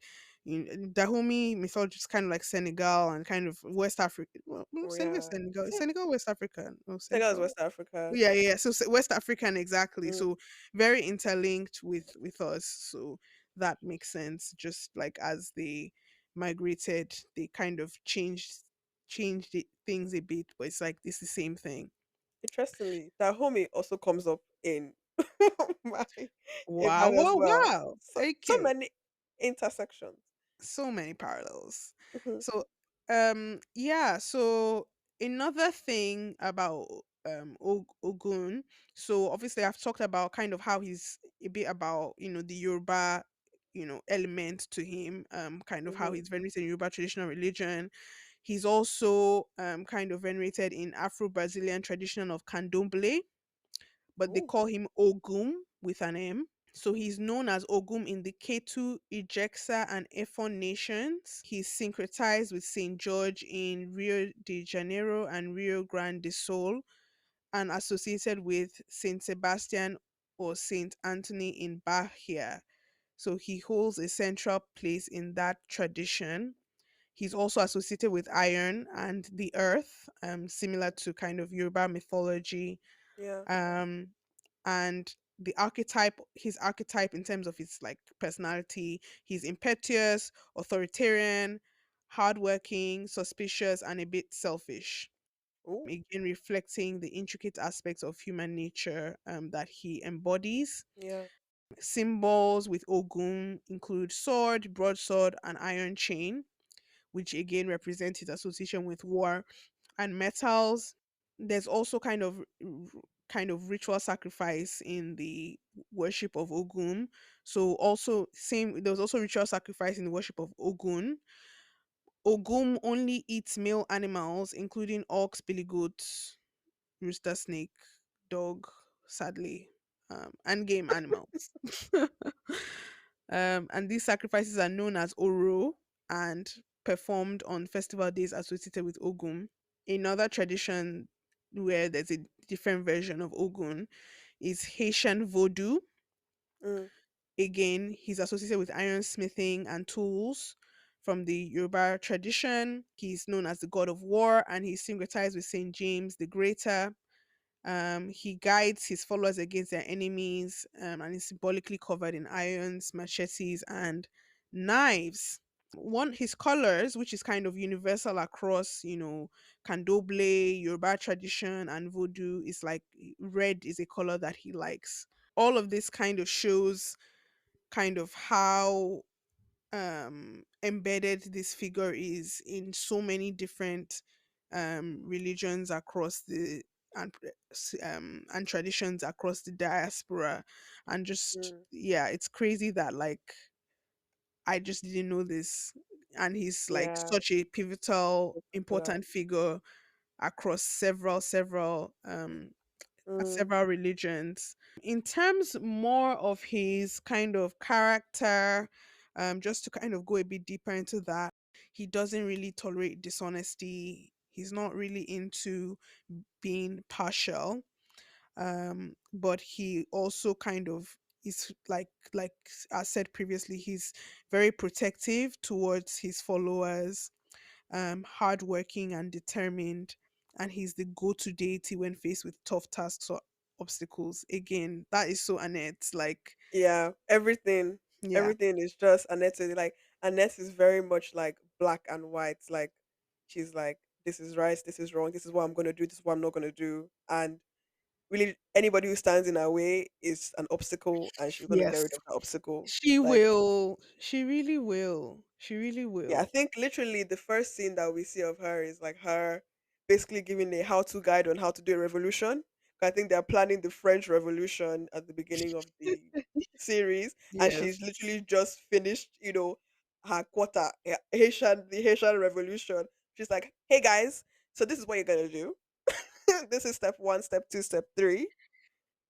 Dahomey mythology is kind of like Senegal and kind of West Africa. Well, oh yeah. Senegal, I think Senegal, West Africa, no Senegal is Central. West Africa. Yeah, yeah. So West African exactly. Mm. So very interlinked with us. So that makes sense. Just like as they migrated, they kind of changed things a bit, but it's like this the same thing. Interestingly, Dahomey also comes up my in Wow! mine as Wow! well. Wow! So Very so cute. many intersections. So many parallels. Mhm. So yeah, so another thing about Ogun, so obviously I've talked about kind of how he's a bit about, the Yoruba, element to him, kind of how Mhm. he's venerated in Yoruba traditional religion. He's also kind of venerated in Afro-Brazilian tradition of Candomblé, but they Ooh. call him Ogum with an M. So he's known as Ogum in the Ketu, Ijexa, and Efon nations. He's syncretized with St. George in Rio de Janeiro and Rio Grande do Sul, and associated with St. Sebastian or St. Anthony in Bahia. So he holds a central place in that tradition. He's also associated with iron and the earth, similar to kind of Yoruba mythology. Yeah. Um, and his archetype in terms of his like personality, he's impetuous, authoritarian, hardworking, suspicious, and a bit selfish, Ooh. again reflecting the intricate aspects of human nature that he embodies. Yeah. Symbols with Ogun include sword, broadsword, and iron chain, which again represent his association with war and metals. There's also kind of ritual sacrifice in the worship of Ogun. So also same there was also ritual sacrifice in the worship of Ogun. Ogum only eats male animals, including ox, billy goats, rooster snake, dog, sadly, and game animals. And these sacrifices are known as Oro and performed on festival days associated with Ogun. Another tradition where there's a different version of Ogun is Haitian Vodou. Mm. Again, he's associated with ironsmithing and tools. From the Yoruba tradition, he's known as the god of war and he's syncretized with Saint James the Greater. He guides his followers against their enemies, and is symbolically covered in irons, machetes, and knives. One his colors, which is kind of universal across, Candomblé, Yoruba tradition, and Voodoo, is like red is a color that he likes. All of this kind of shows kind of how embedded this figure is in so many different religions across the and traditions across the diaspora, and just Mm. yeah, it's crazy that like I just didn't know this, and he's like Yeah. such a pivotal Popular. important figure across Mm. several religions. In terms more of his kind of character, just to kind of go a bit deeper into that, he doesn't really tolerate dishonesty. He's not really into being partial. But he also kind of is like I said previously, he's very protective towards his followers, hardworking and determined, and he's the go-to deity when faced with tough tasks or obstacles. Again, that is so Annette. Like, Yeah. Everything. yeah, Everything is just Annette. Like Annette is very much like black and white. Like she's like, this is right, this is wrong, this is what I'm gonna do, this is what I'm not gonna do. And really anybody who stands in her way is an obstacle and she's gonna get yes, rid of that obstacle. she Like will. She really will. She really yeah, I will. think literally the first scene that we see of her is like her basically giving a how-to guide on how to do a revolution I think they're planning the French Revolution at the beginning of the series, and she's Yes. literally just finished, her quarter, the Haitian Revolution. She's like, "Hey guys, so this is what you're gonna do. This is step one, step two, step three,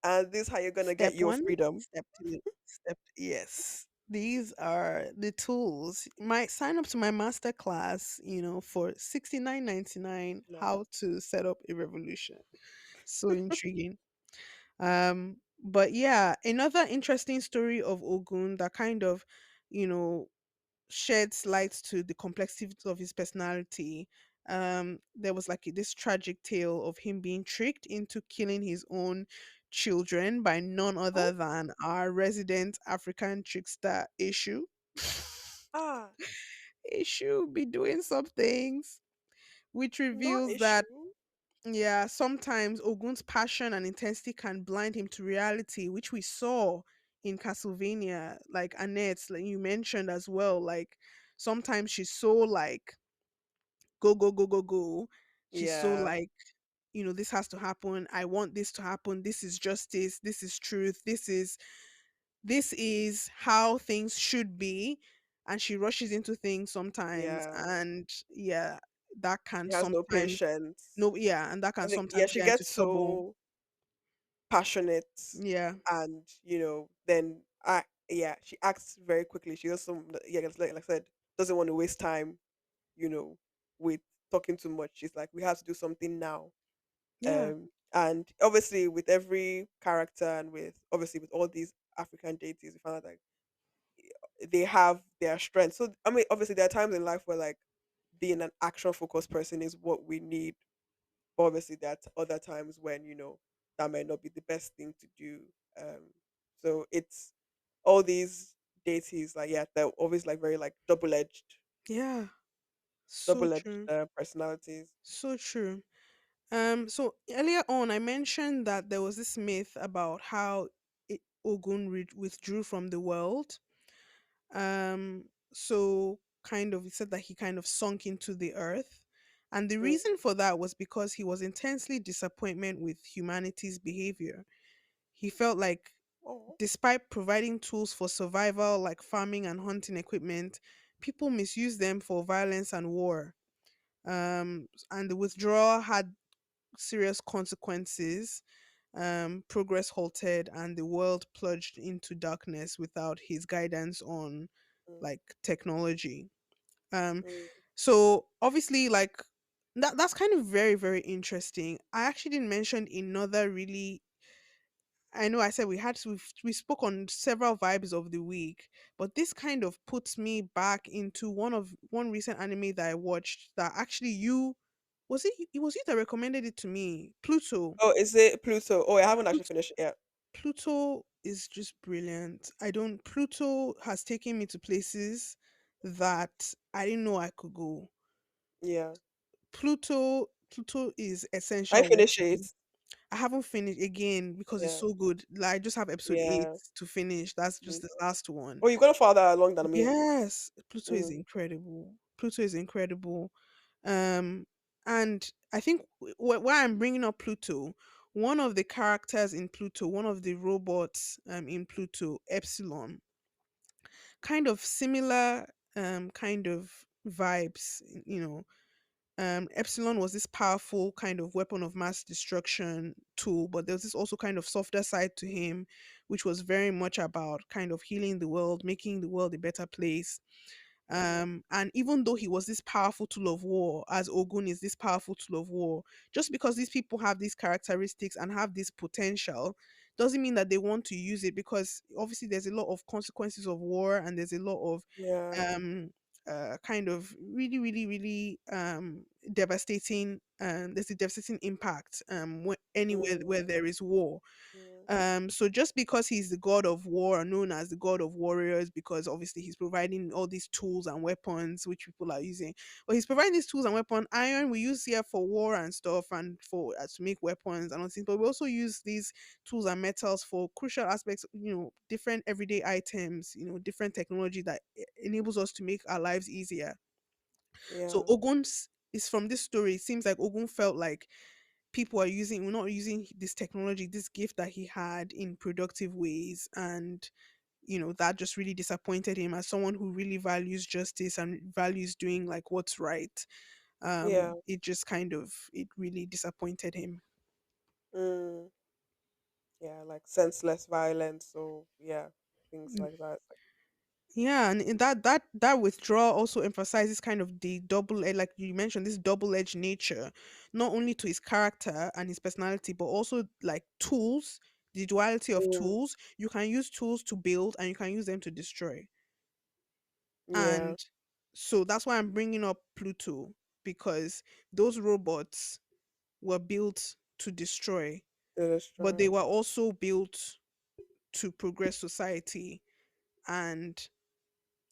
and this is how you're gonna get Step your 1, freedom." step 2, step yes. These are the tools. Might sign up to my master class, for 69.99 No. how to set up a revolution. So intriguing. But yeah, another interesting story of Ogun that kind of, you know, sheds light to the complexity of his personality. There was like this tragic tale of him being tricked into killing his own children by none Oh, other than our resident African trickster Ishu. ah, Ishu be doing some things, which no reveals that issue. yeah, sometimes Ogun's passion and intensity can blind him to reality, which we saw in Castlevania, like Annette, like you mentioned as well. Like sometimes she's so like go, go, go, go, go. She's so Yeah, like, this has to happen. I want this to happen. This is justice. This is truth. This is how things should be. And she rushes into things sometimes. yeah. And yeah, that She can has no sometimes patience. no yeah, and that can I think, yeah, sometimes she get into gets trouble. so passionate, Yeah. and then yeah, she acts very quickly. She also, yeah, like I said, doesn't want to waste time, you know, with talking too much. She's like, we have to do something now. Yeah. And obviously with every character, and with obviously with all these African deities, we found out that they have their strengths. So I mean, obviously there are times in life where like being an action focused person is what we need. But obviously there are other times when that might not be the best thing to do. So it's all these deities, like, yeah, they're always like very like Yeah. So double edged true. personalities. So true. So earlier on, I mentioned that there was this myth about how Ogun withdrew from the world. So kind of, it said that he kind of sunk into the earth. And the Mm. reason for that was because he was intensely disappointment with humanity's behavior. He felt like Oh. despite providing tools for survival like farming and hunting equipment, people misuse them for violence and war. And the withdrawal had serious consequences. Progress halted, and the world plunged into darkness without his guidance on Mm, like technology. Um, mm. so obviously, like that's kind of very very interesting. I actually didn't mention another really. I know I said we spoke on several vibes of the week, but this kind of puts me back into one recent anime that I watched that actually you it was you that recommended it to me. Pluto. Oh, is it Pluto? Oh, I haven't actually Plut- finished it yet. Pluto is just brilliant. I don't Pluto has taken me to places that I didn't know I could go. Yeah, Pluto is I essential finished it. watching. I haven't finished again because it's Yeah, so good. Like I just have episode 8 yeah. to finish. That's Mm. just the last one. Oh, you've got farther along than me. Yes, Pluto is Mm. incredible. Pluto is incredible. Um, and I think why I'm bringing up Pluto, one of the characters in Pluto, one of the robots in Pluto, Epsilon, kind of similar kind of vibes, Epsilon was this powerful kind of weapon of mass destruction tool, but there was this also kind of softer side to him, which was very much about kind of healing the world, making the world a better place. Mm-hmm. And even though he was this powerful tool of war, as Ogun is this powerful tool of war, just because these people have these characteristics and have this potential, doesn't mean that they want to use it because obviously there's a lot of consequences of war and there's a lot of Yeah. um kind of really really really devastating there's a devastating impact anywhere Mm, where there is war. mm, So just because he's the god of war, known as the god of warriors, because obviously he's providing all these tools and weapons which people are using. But he's providing these tools and weapon. Iron we use here for war and stuff, and for to make weapons and all things. But we also use these tools and metals for crucial aspects. Different everyday items. Different technology that enables us to make our lives easier. So yeah. Ogun is from this story. It seems like Ogun felt like people are using we're not using this technology, this gift that he had in productive ways, and that just really disappointed him as someone who really values justice and values doing like what's right. Yeah. It just kind of it really disappointed him. Mm, yeah, like senseless violence. So yeah, things like that. Like, Yeah, and that withdrawal also emphasizes kind of the like you mentioned, this double-edged nature, not only to his character and his personality, but also like tools, the duality of mm, tools. You can use tools to build, and you can use them to destroy. yeah, And so that's why I'm bringing up Pluto, because those robots were built to destroy, to but they destroy. were also built to progress society. And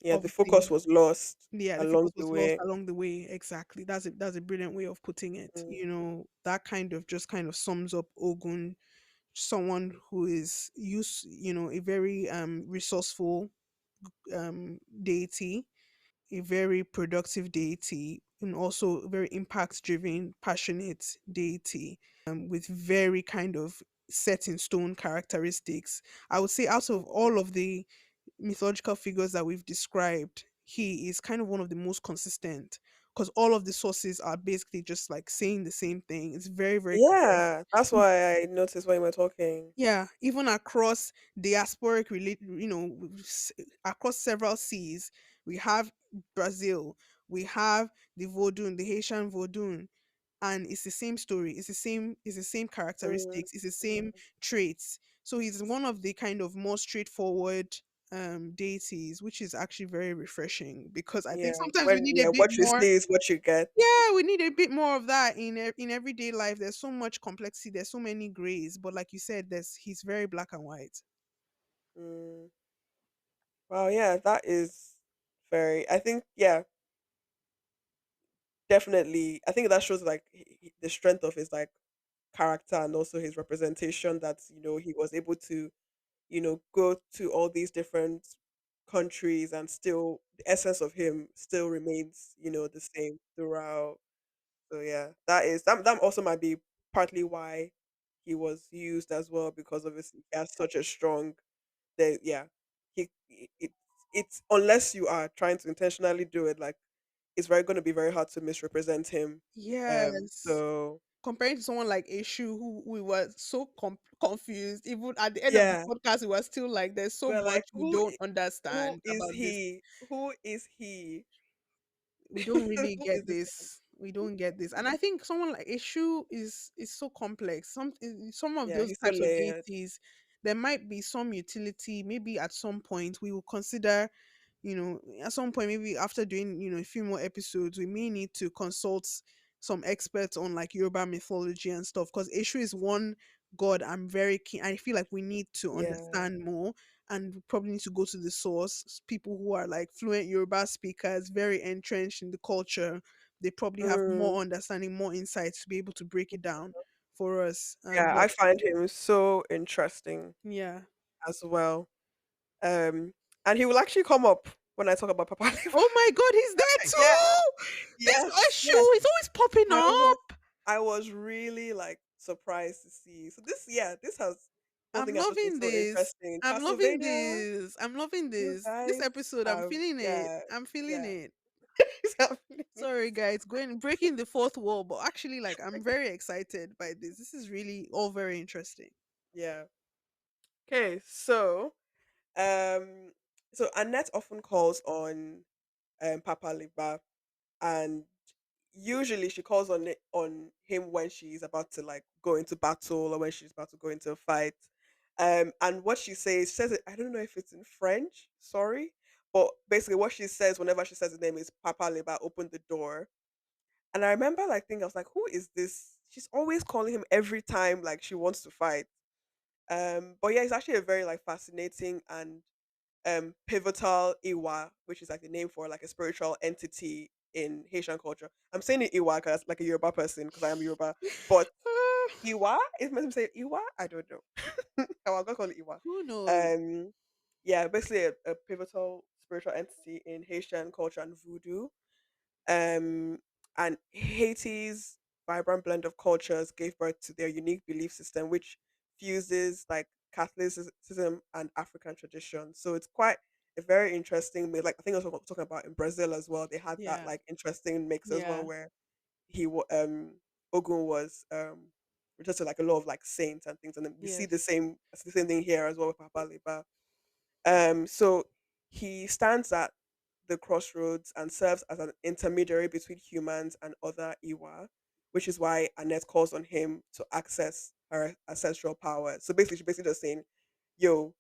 Yeah, the focus obviously, was lost yeah, the focus along the was lost way. along the way. Exactly. That's a brilliant way of putting it. Mm, That kind of just kind of sums up Ogun, someone who is a very resourceful deity, a very productive deity, and also a very impact driven, passionate deity, with very kind of set in stone characteristics. I would say out of all of the mythological figures that we've described, he is kind of one of the most consistent, because all of the sources are basically just like saying the same thing. It's very, very yeah, that's why I noticed when you were talking. yeah, even across diasporic across several seas, we have Brazil, we have the Vodun, the Haitian Vodun, and it's the same story. It's the same Mm, characteristics. It's the same mm, traits. So he's one of the kind of more straightforward deities, which is actually very refreshing, because I think yeah, sometimes we when need a yeah, bit what you more. see is what you get. Yeah, we need a bit more of that in everyday life. There's so much complexity. There's so many grays, but like you said, there's he's very black and white. Mm, wow, yeah, that is very. I think yeah, definitely. I think that shows like the strength of his like character and also his representation. That he was able to go to all these different countries and still the essence of him still remains the same throughout. So yeah, that also might be partly why he was used as well, because obviously he has such a strong yeah, it's unless you are trying to intentionally do it, like it's very going to be very hard to misrepresent him. Yes. So Comparing to someone like Ishu, who we were so confused, even at the end of the yeah, podcast, we were still like, there's so we're like, much we don't who understand is about this. he? Who is he? We don't really Who is get this man? this. We don't get this. And I think someone like Ishu is so complex. Some of Yeah, those he's so types of layered. deities, there might be some utility. Maybe at some point we will consider, at some point, maybe after doing, a few more episodes, we may need to consult some experts on like Yoruba mythology and stuff. Because Ishu is one god I'm very keen. I feel like we need to Yeah. understand more, and we probably need to go to the source. People who are like fluent Yoruba speakers, very entrenched in the culture, they probably have Mm. more understanding, more insights to be able to break it down for us. Yeah, But I find him so interesting yeah. as well. Um, and he will actually come up when I talk about Papa Legba. Oh my god, he's there Yeah, too! This yes, issue, yes. he's always popping I was up. I was really like surprised to see. So this has whole I'm thing has just been loving so this. interesting. I'm loving Castlevania, this. I'm loving you this. This guys episode, I'm have feeling it. yeah, I'm feeling yeah. it. It's happening. Sorry, guys, going breaking the fourth wall, but actually, like, I'm very excited by this. This is really all very interesting. Yeah. Okay, um so Annette often calls on Papa Legba, and usually she calls on him when she's about to like go into battle or when she's about to go into a fight. And what she says it, I don't know if it's in French, sorry, but basically what she says whenever she says the name is Papa Leba, open the door. And I remember like thinking, I was like, who is this? She's always calling him every time like she wants to fight. But yeah, it's actually a very like fascinating and pivotal Iwa, which is like the name for like a spiritual entity in Haitian culture. I'm saying it Iwa because like a Yoruba person because I am Yoruba, but Iwa is meant to say Iwa. I don't know. Oh, I'm gonna call it Iwa. Who knows? Um, yeah, basically a pivotal spiritual entity in Haitian culture and voodoo. Um, and Haiti's. vibrant blend of cultures gave birth to their unique belief system, which fuses like Catholicism and African tradition. So it's quite a very interesting mix. Like I think I was talking about in Brazil as well. They had that Yeah. like interesting mix as well, Yeah. where Ogun was just like a lot of like saints and things, and then we see Yes. the same thing here as well with Papa Legba. So he stands at the crossroads and serves as an intermediary between humans and other Iwa, which is why Annette calls on him to access her ancestral power. So basically, she's basically just saying, "Yo,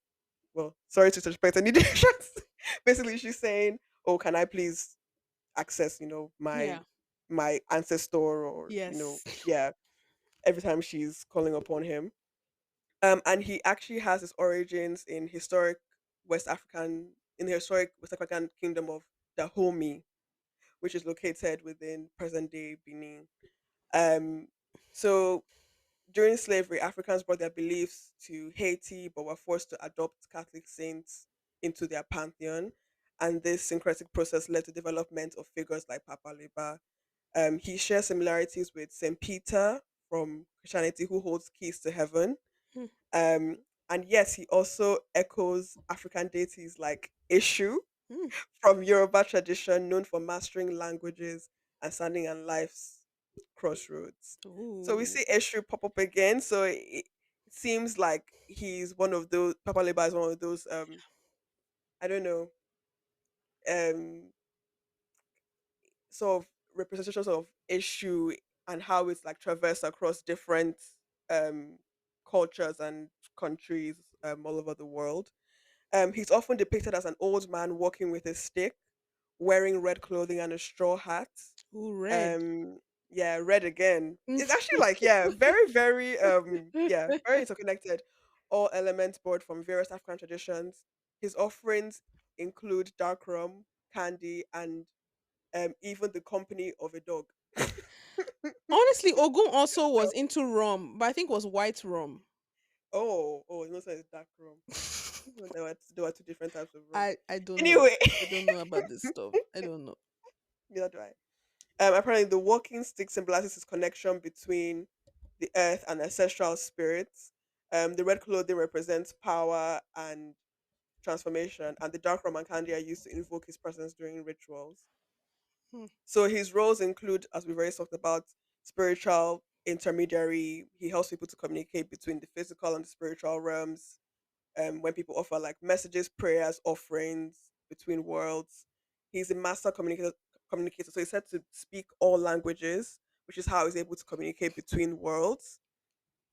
well, sorry to disrespect any directions." Basically, she's saying, "Oh, can I please access, Yeah. my ancestor, or Yes. yeah." Every time she's calling upon him, and he actually has his origins in the historic West African kingdom of Dahomey, which is located within present day Benin. Um, so during slavery, Africans brought their beliefs to Haiti, but were forced to adopt Catholic saints into their pantheon. And this syncretic process led to development of figures like Papa Legba. He shares similarities with Saint Peter from Christianity, who holds keys to heaven. Hmm. Um, and yes, he also echoes African deities like Eshu Hmm. from Yoruba tradition, known for mastering languages and standing on life's crossroads. So we Ooh. see Eshu pop up again. So it seems like he's one of those. Papa Leba is one of those. I don't know. Um, sort of representations of Eshu and how it's like traversed across different um cultures and countries all over the world. He's often depicted as an old man walking with a stick, wearing red clothing and a straw hat. Ooh, red. Um, yeah, red again. It's actually like, yeah, very, very, yeah, very interconnected. All elements borrowed from various African traditions. His offerings include dark rum, candy, and even the company of a dog. Honestly, Ogun also So, was into rum, but I think it was white rum. no, so it's dark rum. Well, there were two different types of rum. I don't know. Anyway, I don't know about this stuff. I don't know. neither do I. Apparently, the walking stick symbolizes his connection between the earth and ancestral spirits. The red clothing represents power and transformation, and the dark Roman candy are used to invoke his presence during rituals. Hmm. So his roles include, as we've already talked about, spiritual intermediary. He helps people to communicate between the physical and the spiritual realms. When people offer like messages, prayers, offerings between worlds. He's a master communicator. So he's said to speak all languages, which is how he's able to communicate between worlds.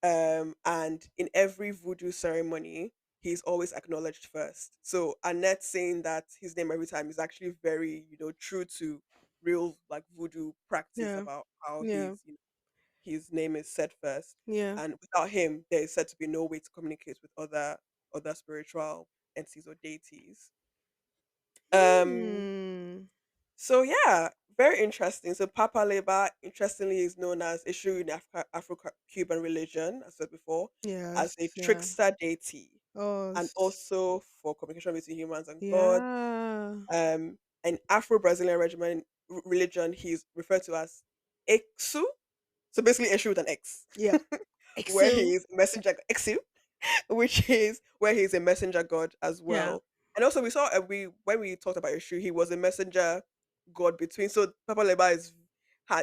And in every voodoo ceremony, he's always acknowledged first. So Annette saying that his name every time is actually very, true to real like voodoo practice Yeah. about how Yeah. his name is said first. Yeah. And without him, there is said to be no way to communicate with other spiritual entities or deities. Um Hmm. so yeah, very interesting. So Papa Leba, interestingly, is known as issue in Afro-Cuban religion, as I said before, as a Yes. Yeah. trickster deity, Oh. and also for communication between humans and gods. Yeah. In Afro-Brazilian religion, he's referred to as Exu. So basically, Eshu with an X, Yeah. where Excel. he is messenger Exu, which is where he's a messenger god as Yeah. well. And also, we saw we when we talked about Yeshu, he was a messenger god between. So Papa Leba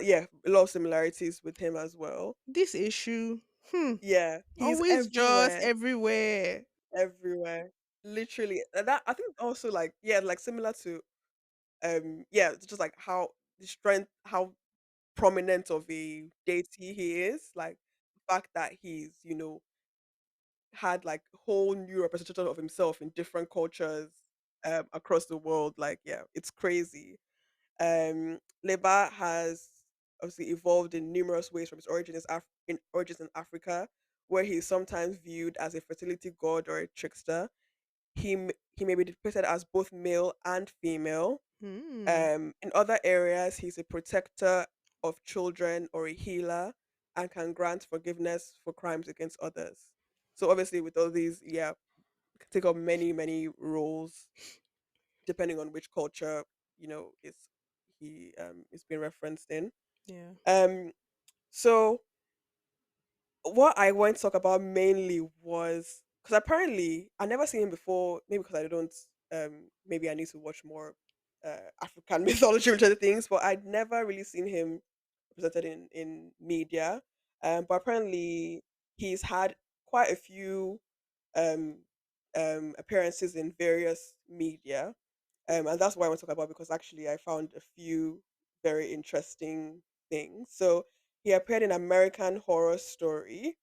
yeah, a lot of similarities with him as well. This issue. Hmm. Yeah, he's Always just everywhere, everywhere. everywhere, literally. And that I think also like yeah, like similar to yeah, it's just like how the strength, how prominent of a deity he is, like the fact that he's had like whole new representation of himself in different cultures across the world. Like, yeah, it's crazy. Leba has obviously evolved in numerous ways from his origins in Africa, where he is sometimes viewed as a fertility god or a trickster. He may be depicted as both male and female. Hmm. In other areas, he's a protector of children or a healer and can grant forgiveness for crimes against others. So obviously, with all these, yeah, can take up many, many roles depending on which culture is he is being referenced in. Yeah. Um, So what I want to talk about mainly was because apparently I never seen him before. Maybe because I don't. Maybe I need to watch more African mythology related things. But I'd never really seen him represented in media. But apparently he's had quite a few um, appearances in various media. And that's what I want to talk about because actually I found a few very interesting things. So he appeared in American Horror Story,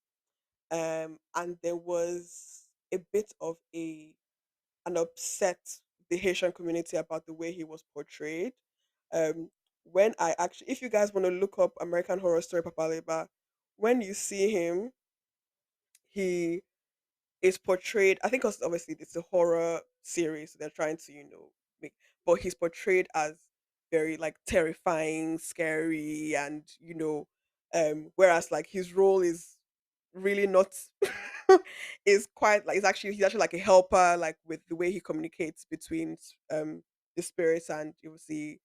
and there was a bit of a an upset the Haitian community about the way he was portrayed. Um, when I actually, if you guys want to look up American Horror Story Papa Legba, when you see him, he is portrayed. I think 'cause obviously it's a horror series, so they're trying to make, but he's portrayed as very like terrifying, scary, and whereas like his role is really not is quite like he's actually like a helper, like with the way he communicates between the spirits and you will see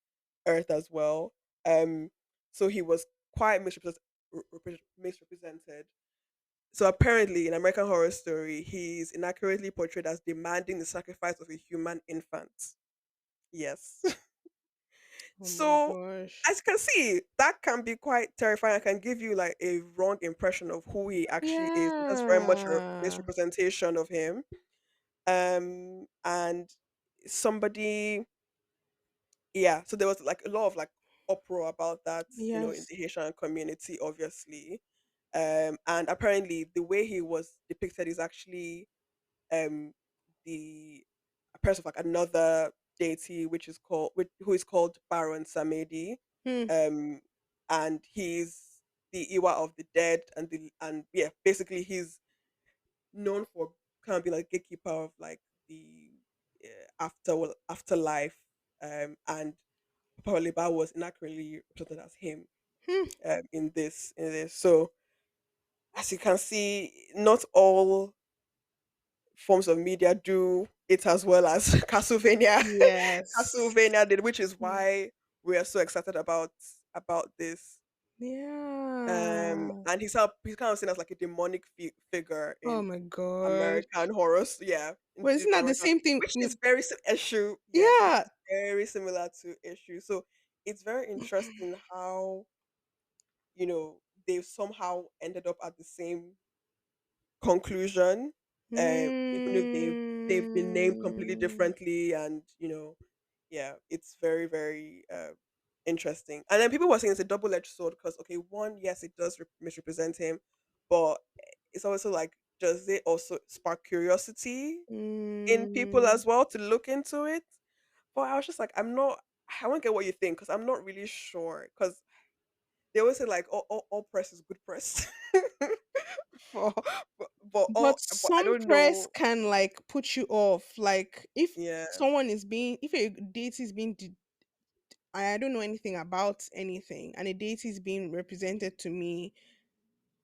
Earth as well. Um, so he was quite misrepresented, so apparently, in American Horror Story, he's inaccurately portrayed as demanding the sacrifice of a human infant. Yes. Oh my So gosh. as you can see, that can be quite terrifying. I can give you like a wrong impression of who he actually is. That's very much a Yeah. misrepresentation of him. And somebody, yeah. So there was like a lot of like uproar about that, in Yes. the Haitian community, obviously. And apparently, the way he was depicted is actually um the appearance of like another deity who is called Baron Samedi. Hmm. Um and he's the Iwa of the dead, and yeah, basically he's known for kind of being like gatekeeper of like the afterlife. And Papa Liba was inaccurately represented as him Hmm. in this. So as you can see, not all forms of media do it as well as Castlevania. Yes. Castlevania did, which is Yeah. why we are so excited about this. Yeah. And he's kind of seen as like a demonic figure Oh in my gosh. American horror. Yeah, in Well, the isn't that the American, same thing which with is very issue. Yes, which yeah. is very similar to issue. So it's very interesting how they've somehow ended up at the same conclusion, even if they've been named completely Hmm. differently, and yeah, it's very very interesting. And then people were saying it's a double-edged sword because okay, one, yes, it does misrepresent him, but it's also like, does it also spark curiosity in people Hmm. as well to look into it? But I was just like, I won't get what you think because I'm not really sure because they always say like all press is good press. for, But but I some don't press know. can like put you off. Like Yeah. if a deity is being I don't know anything about anything, and a deity is being represented to me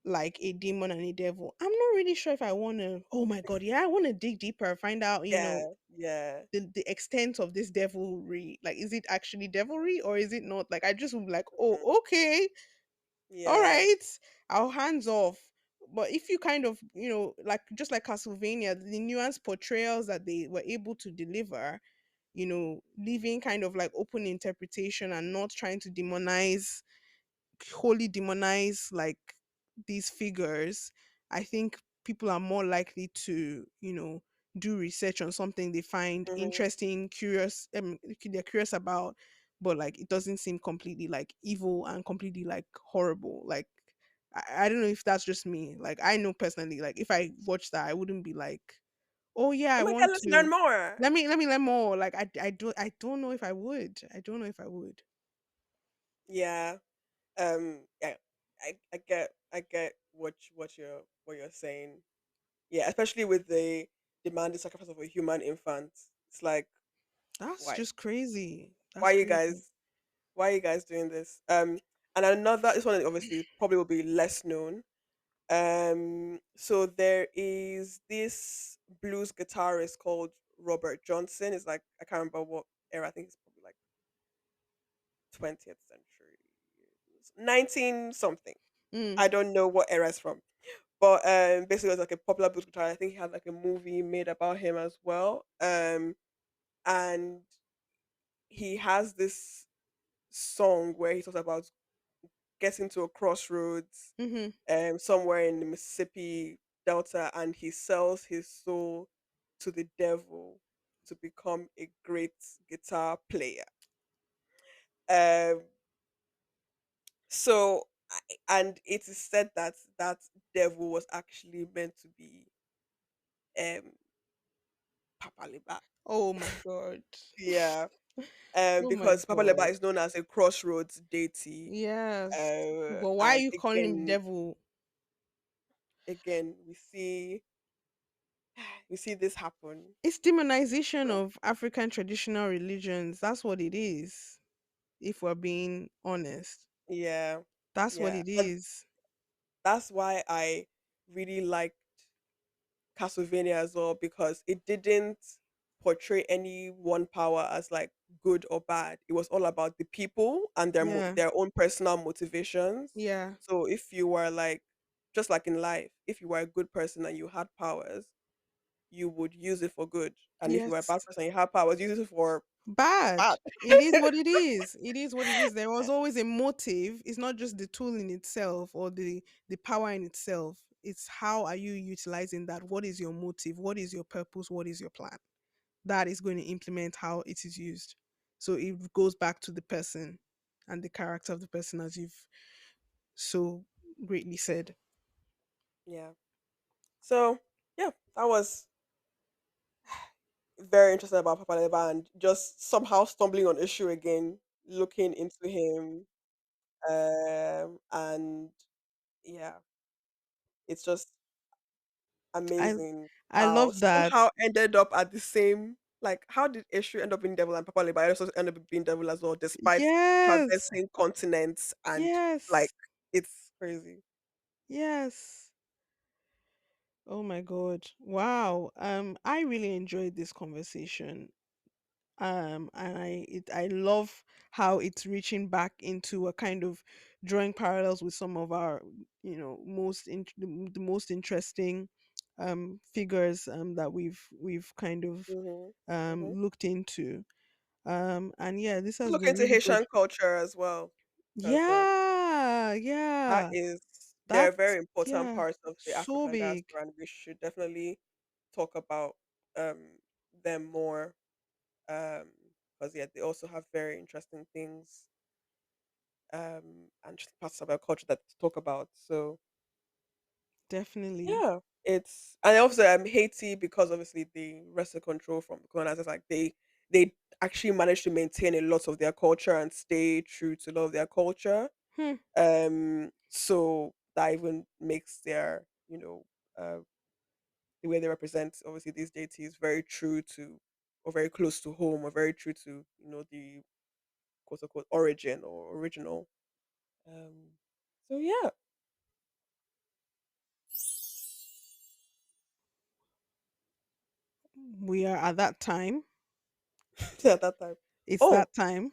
like a demon and a devil. I'm not really sure if I want to. Oh my god, yeah, I want to dig deeper, find out, Yeah. Yeah. the extent of this devilry. Like, is it actually devilry or is it not? Like, I just would be like, Mhm. oh, okay, all Yeah. right, I'll hands off. But if you kind of, like just like Castlevania, the nuanced portrayals that they were able to deliver, leaving kind of like open interpretation and not trying to wholly demonize like these figures, I think people are more likely to, do research on something they find Mhm. interesting, curious, they're curious about, but like it doesn't seem completely like evil and completely like horrible. Like I don't know if that's just me. Like I know personally, like if I watch that, I wouldn't be like, oh yeah, Oh I my god, want let's to. learn more. Let me learn more. Like I don't know if I would. I don't know if I would. Yeah. Yeah. I get what you're saying. Yeah, especially with the demanded sacrifice of a human infant. It's like, That's why? just crazy. Why That's you crazy. guys why are you guys doing this? And another, this one obviously probably will be less known. So there is this blues guitarist called Robert Johnson. It's like, I can't remember what era. I think it's probably like 20th century, 19 something. Mm. I don't know what era it's from. But basically, it was like a popular book guitar. I think he had like a movie made about him as well. And he has this song where he talks about getting to a crossroads, Mhm. somewhere in the Mississippi Delta, and he sells his soul to the devil to become a great guitar player. Um, and it is said that that devil was actually meant to be um Papa Legba. Oh my god. Yeah, Oh my because Papa Legba god. is known as a crossroads deity. Yes. But why are And you calling him devil? again, we see this happen. It's demonization So, of African traditional religions. That's what it is. If we're being honest, yeah, that's what yeah, it and is. that's why I really liked Castlevania as well, because it didn't portray any one power as like good or bad. It was all about the people and Yeah. their own personal motivations. Yeah. So if you were like, just like in life, if you were a good person and you had powers, you would use it for good. And if you were a bad Yes. person, you had powers, use it for Bad. bad. It is what it is. It is what it is. There was always a motive. It's not just the tool in itself or the power in itself. It's how are you utilizing that? What is your motive? What is your purpose? What is your plan? That is going to implement how it is used. So it goes back to the person and the character of the person, as you've so greatly said. Yeah. So yeah, that was very interesting about Papa Leba, and just somehow stumbling on issue again, looking into him, and yeah, it's just I amazing I how love that. somehow ended up at the same. Like, how did issue end up being devil and Papa Leba also end up being devil as well, despite Yes. traversing continents and like Yes. it's crazy. Yes. Oh my god. Wow. I really enjoyed this conversation. And I love how it's reaching back into a kind of drawing parallels with some of our, the most interesting figures that we've kind of Hmm. Hmm. looked into. And yeah, this has Look been into really good. Haitian culture as well, because Yeah, that yeah. is they're That's very important yeah, parts of the so African big. diaspora, and we should definitely talk about them more. Because yeah, they also have very interesting things and just parts of our culture that to talk about. So Definitely. yeah, it's and also Haiti, because obviously they wrestle control from the colonizers. Like they actually managed to maintain a lot of their culture and stay true to a lot of their culture. Hmm, So that even makes their, the way they represent obviously these deities very true to, or very close to home, or very true to, the quote unquote origin or original. Um, so yeah, we are at that time. at that time. It's Oh, that time.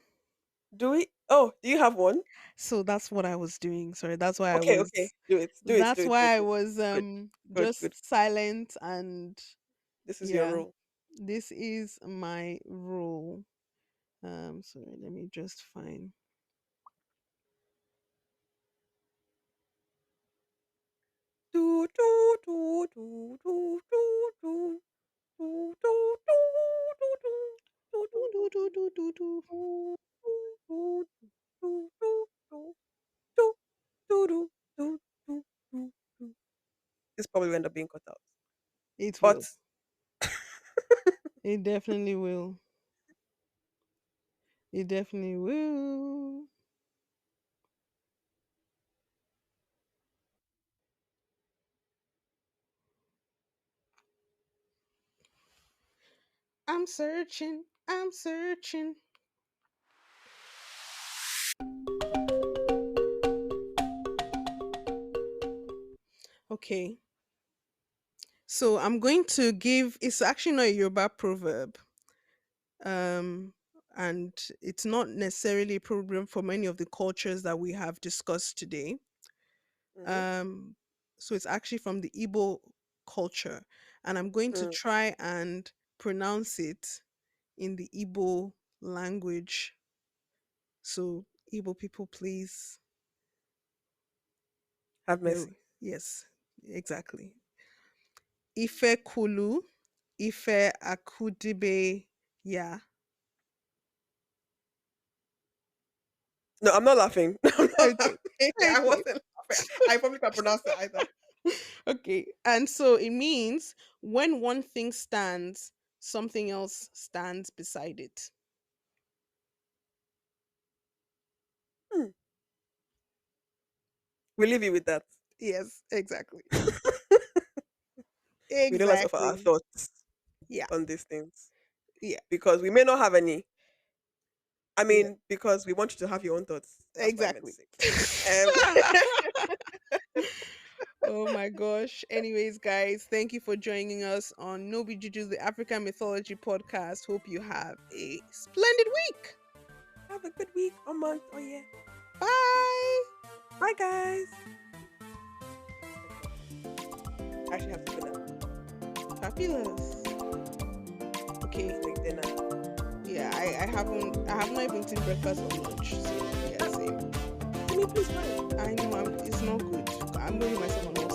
do we? Oh, do you have one? So that's what I was doing. Sorry, that's why I Okay, okay, was do it, do it, do that's it, do it, why I do it. was Good, good, good. just silent and This is your yeah, role. this is my role. Sorry, let me just find. Do, do, do, do, do, do, do, do, do, do, do, do, Do, do, do, do, do, do, do. do, do, do, do, do, do, do, do, do, do, do, do. This probably will end up being cut out. It But will. It definitely will. It definitely will. I'm searching. I'm searching. Okay. So I'm going to give it's actually not a Yoruba proverb. Um and it's not necessarily a problem for many of the cultures that we have discussed today. Mm-hmm. Um, so it's actually from the Igbo culture, and I'm going to Mm. try and pronounce it in the Igbo language. So Igbo people, please Have bear. mercy. Yes, exactly. Ife Kulu, Ife Akudibe. Yeah. No, I'm not laughing. I'm not Okay. laughing. I Okay. wasn't laughing. I probably can't pronounce it either. Okay. And so it means when one thing stands, something else stands beside it. Hmm. We'll leave you with that. Yes, exactly. We don't like to offer our Exactly. thoughts Yeah. on these things Yeah. because we may not have any. I Yeah. mean, because we want you to have your own thoughts. That's what I meant to Exactly. say. Um, Oh my gosh. Anyways, guys, thank you for joining us on Nobi Juju, the African Mythology podcast. Hope you have a splendid week. have a good week or month or year. Bye. Bye, guys. Okay. I actually have to go now. Fabulous. Need Okay. to make dinner. Yeah, I have not even eaten breakfast or lunch. So yeah, same. I mean, please, fine. I know it's not good. I'm going to myself on